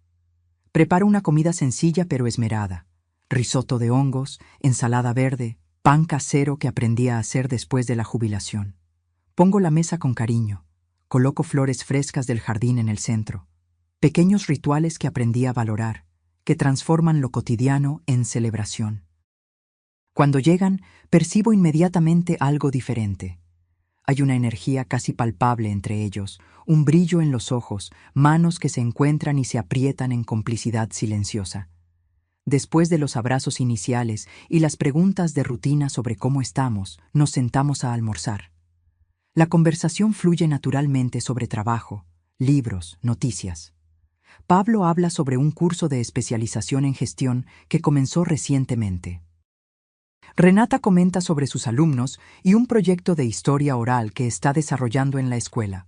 Preparo una comida sencilla pero esmerada. Risotto de hongos, ensalada verde, pan casero que aprendí a hacer después de la jubilación. Pongo la mesa con cariño. Coloco flores frescas del jardín en el centro. Pequeños rituales que aprendí a valorar, que transforman lo cotidiano en celebración. Cuando llegan, percibo inmediatamente algo diferente. Hay una energía casi palpable entre ellos, un brillo en los ojos, manos que se encuentran y se aprietan en complicidad silenciosa. Después de los abrazos iniciales y las preguntas de rutina sobre cómo estamos, nos sentamos a almorzar. La conversación fluye naturalmente sobre trabajo, libros, noticias. Pablo habla sobre un curso de especialización en gestión que comenzó recientemente. Renata comenta sobre sus alumnos y un proyecto de historia oral que está desarrollando en la escuela.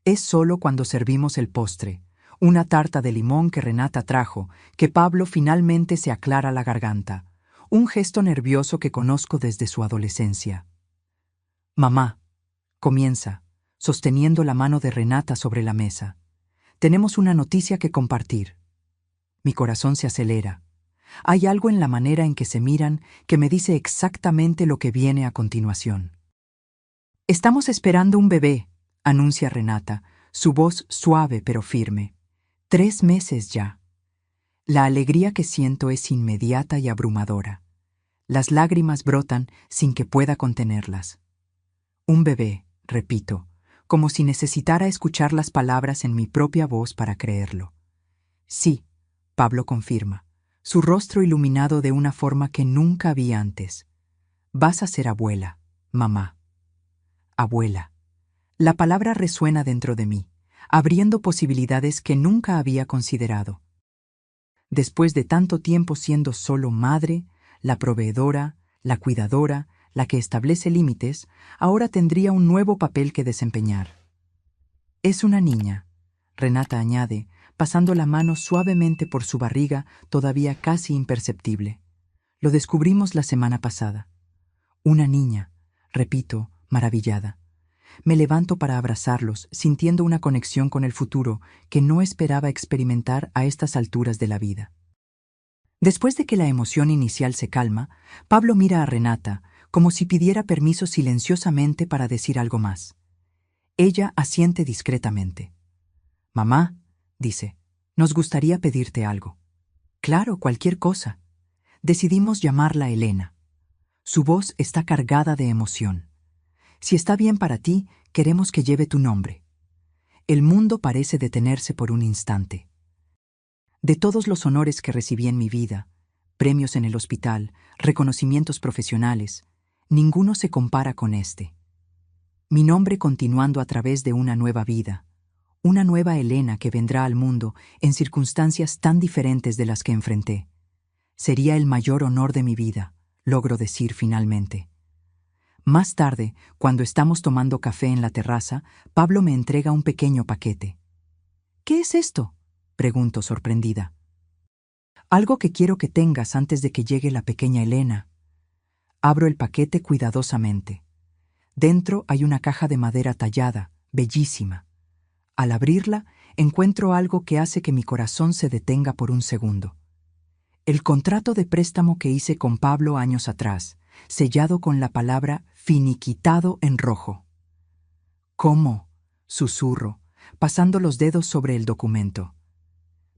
Es solo cuando servimos el postre, una tarta de limón que Renata trajo, que Pablo finalmente se aclara la garganta, un gesto nervioso que conozco desde su adolescencia. Mamá, comienza, sosteniendo la mano de Renata sobre la mesa. Tenemos una noticia que compartir. Mi corazón se acelera. Hay algo en la manera en que se miran que me dice exactamente lo que viene a continuación. Estamos esperando un bebé, anuncia Renata, su voz suave pero firme. 3 meses ya. La alegría que siento es inmediata y abrumadora. Las lágrimas brotan sin que pueda contenerlas. Un bebé, repito, como si necesitara escuchar las palabras en mi propia voz para creerlo. Sí, Pablo confirma, su rostro iluminado de una forma que nunca vi antes. Vas a ser abuela, mamá. Abuela. La palabra resuena dentro de mí, abriendo posibilidades que nunca había considerado. Después de tanto tiempo siendo solo madre, la proveedora, la cuidadora, la que establece límites, ahora tendría un nuevo papel que desempeñar. Es una niña, Renata añade, pasando la mano suavemente por su barriga, todavía casi imperceptible. Lo descubrimos la semana pasada. Una niña, repito, maravillada. Me levanto para abrazarlos, sintiendo una conexión con el futuro que no esperaba experimentar a estas alturas de la vida. Después de que la emoción inicial se calma, Pablo mira a Renata, como si pidiera permiso silenciosamente para decir algo más. Ella asiente discretamente. Mamá, dice, nos gustaría pedirte algo. Claro, cualquier cosa. Decidimos llamarla Elena. Su voz está cargada de emoción. Si está bien para ti, queremos que lleve tu nombre. El mundo parece detenerse por un instante. De todos los honores que recibí en mi vida, premios en el hospital, reconocimientos profesionales, ninguno se compara con este. Mi nombre continuando a través de una nueva vida, una nueva Elena que vendrá al mundo en circunstancias tan diferentes de las que enfrenté. Sería el mayor honor de mi vida, logro decir finalmente. Más tarde, cuando estamos tomando café en la terraza, Pablo me entrega un pequeño paquete. ¿Qué es esto?, pregunto sorprendida. Algo que quiero que tengas antes de que llegue la pequeña Elena. Abro el paquete cuidadosamente. Dentro hay una caja de madera tallada, bellísima. Al abrirla, encuentro algo que hace que mi corazón se detenga por un segundo. El contrato de préstamo que hice con Pablo años atrás, sellado con la palabra finiquitado en rojo. ¿Cómo?, susurro, pasando los dedos sobre el documento.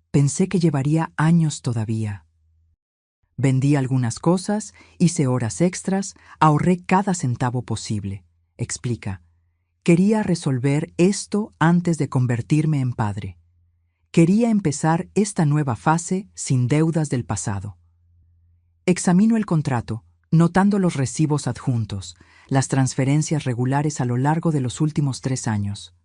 Pensé que llevaría años todavía. Vendí algunas cosas, hice horas extras, ahorré cada centavo posible, explica. Quería resolver esto antes de convertirme en padre. Quería empezar esta nueva fase sin deudas del pasado. Examino el contrato, notando los recibos adjuntos, las transferencias regulares a lo largo de los últimos 3 años.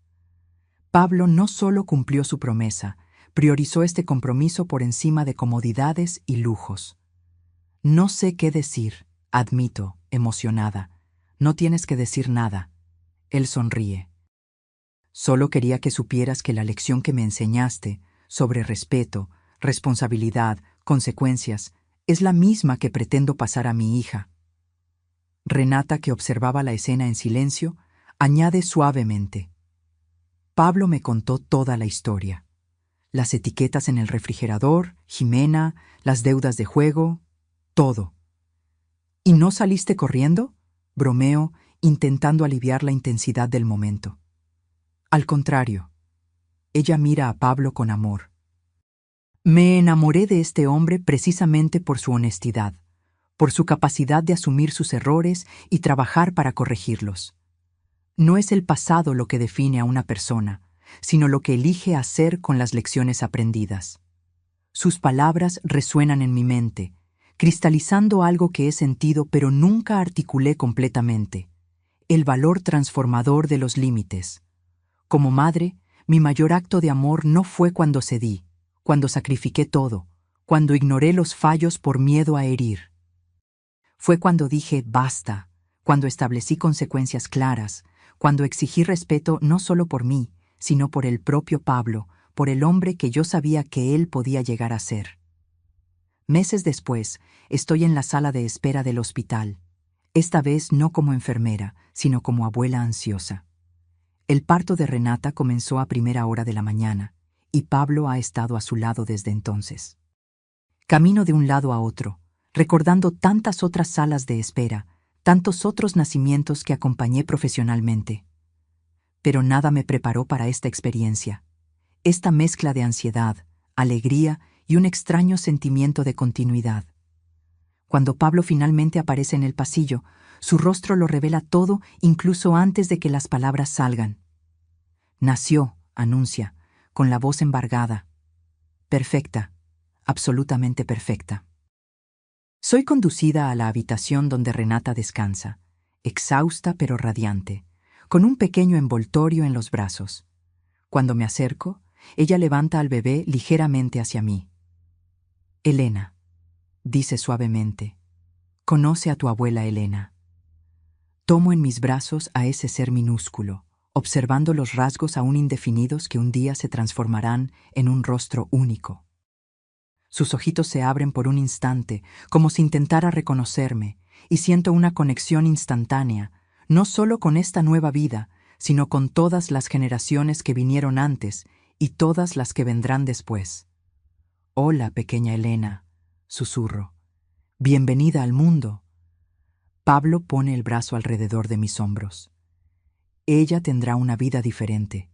Pablo no solo cumplió su promesa, priorizó este compromiso por encima de comodidades y lujos. No sé qué decir, admito, emocionada. No tienes que decir nada. Él sonríe. Solo quería que supieras que la lección que me enseñaste sobre respeto, responsabilidad, consecuencias, es la misma que pretendo pasar a mi hija. Renata, que observaba la escena en silencio, añade suavemente. Pablo me contó toda la historia. Las etiquetas en el refrigerador, Jimena, las deudas de juego, todo. ¿Y no saliste corriendo?, bromeo, intentando aliviar la intensidad del momento. Al contrario, ella mira a Pablo con amor. Me enamoré de este hombre precisamente por su honestidad, por su capacidad de asumir sus errores y trabajar para corregirlos. No es el pasado lo que define a una persona, sino lo que elige hacer con las lecciones aprendidas. Sus palabras resuenan en mi mente, cristalizando algo que he sentido pero nunca articulé completamente: el valor transformador de los límites. Como madre, mi mayor acto de amor no fue cuando cedí, cuando sacrifiqué todo, cuando ignoré los fallos por miedo a herir. Fue cuando dije basta, cuando establecí consecuencias claras, cuando exigí respeto no solo por mí, sino por el propio Pablo, por el hombre que yo sabía que él podía llegar a ser. Meses después, estoy en la sala de espera del hospital, esta vez no como enfermera, sino como abuela ansiosa. El parto de Renata comenzó a primera hora de la mañana, y Pablo ha estado a su lado desde entonces. Camino de un lado a otro, recordando tantas otras salas de espera, tantos otros nacimientos que acompañé profesionalmente. Pero nada me preparó para esta experiencia, esta mezcla de ansiedad, alegría y un extraño sentimiento de continuidad. Cuando Pablo finalmente aparece en el pasillo, su rostro lo revela todo incluso antes de que las palabras salgan. Nació, anuncia, con la voz embargada. Perfecta, absolutamente perfecta. Soy conducida a la habitación donde Renata descansa, exhausta pero radiante, con un pequeño envoltorio en los brazos. Cuando me acerco, ella levanta al bebé ligeramente hacia mí. Elena, dice suavemente, conoce a tu abuela Elena. Tomo en mis brazos a ese ser minúsculo, observando los rasgos aún indefinidos que un día se transformarán en un rostro único. Sus ojitos se abren por un instante, como si intentara reconocerme, y siento una conexión instantánea, no solo con esta nueva vida, sino con todas las generaciones que vinieron antes y todas las que vendrán después. Hola, pequeña Elena, susurro. Bienvenida al mundo. Pablo pone el brazo alrededor de mis hombros. Ella tendrá una vida diferente,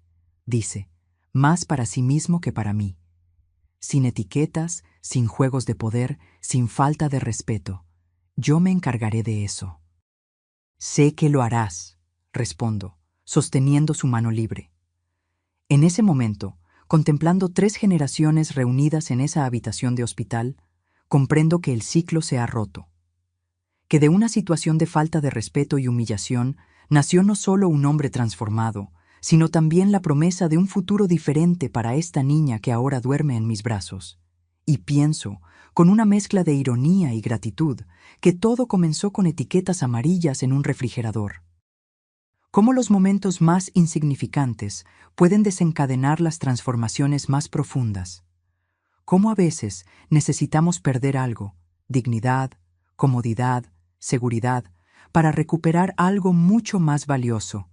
dice, más para sí mismo que para mí. Sin etiquetas, sin juegos de poder, sin falta de respeto. Yo me encargaré de eso. Sé que lo harás, respondo, sosteniendo su mano libre. En ese momento, contemplando 3 generaciones reunidas en esa habitación de hospital, comprendo que el ciclo se ha roto. Que de una situación de falta de respeto y humillación nació no solo un hombre transformado, sino también la promesa de un futuro diferente para esta niña que ahora duerme en mis brazos. Y pienso, con una mezcla de ironía y gratitud, que todo comenzó con etiquetas amarillas en un refrigerador. Cómo los momentos más insignificantes pueden desencadenar las transformaciones más profundas. Cómo a veces necesitamos perder algo, dignidad, comodidad, seguridad, para recuperar algo mucho más valioso,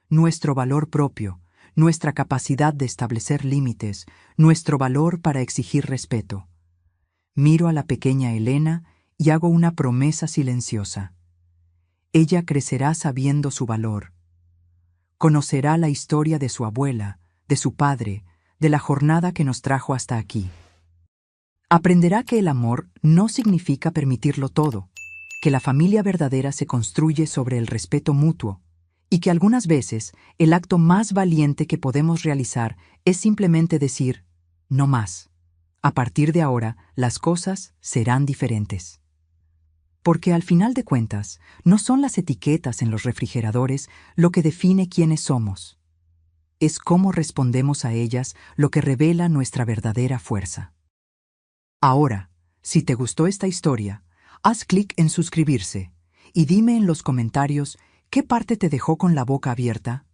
nuestro valor propio, nuestra capacidad de establecer límites, nuestro valor para exigir respeto. Miro a la pequeña Elena y hago una promesa silenciosa. Ella crecerá sabiendo su valor. Conocerá la historia de su abuela, de su padre, de la jornada que nos trajo hasta aquí. Aprenderá que el amor no significa permitirlo todo, que la familia verdadera se construye sobre el respeto mutuo, y que algunas veces el acto más valiente que podemos realizar es simplemente decir, no más. A partir de ahora, las cosas serán diferentes. Porque al final de cuentas, no son las etiquetas en los refrigeradores lo que define quiénes somos. Es cómo respondemos a ellas lo que revela nuestra verdadera fuerza. Ahora, si te gustó esta historia, haz clic en suscribirse y dime en los comentarios qué parte te dejó con la boca abierta.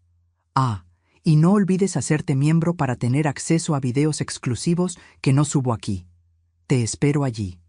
Y no olvides hacerte miembro para tener acceso a videos exclusivos que no subo aquí. Te espero allí.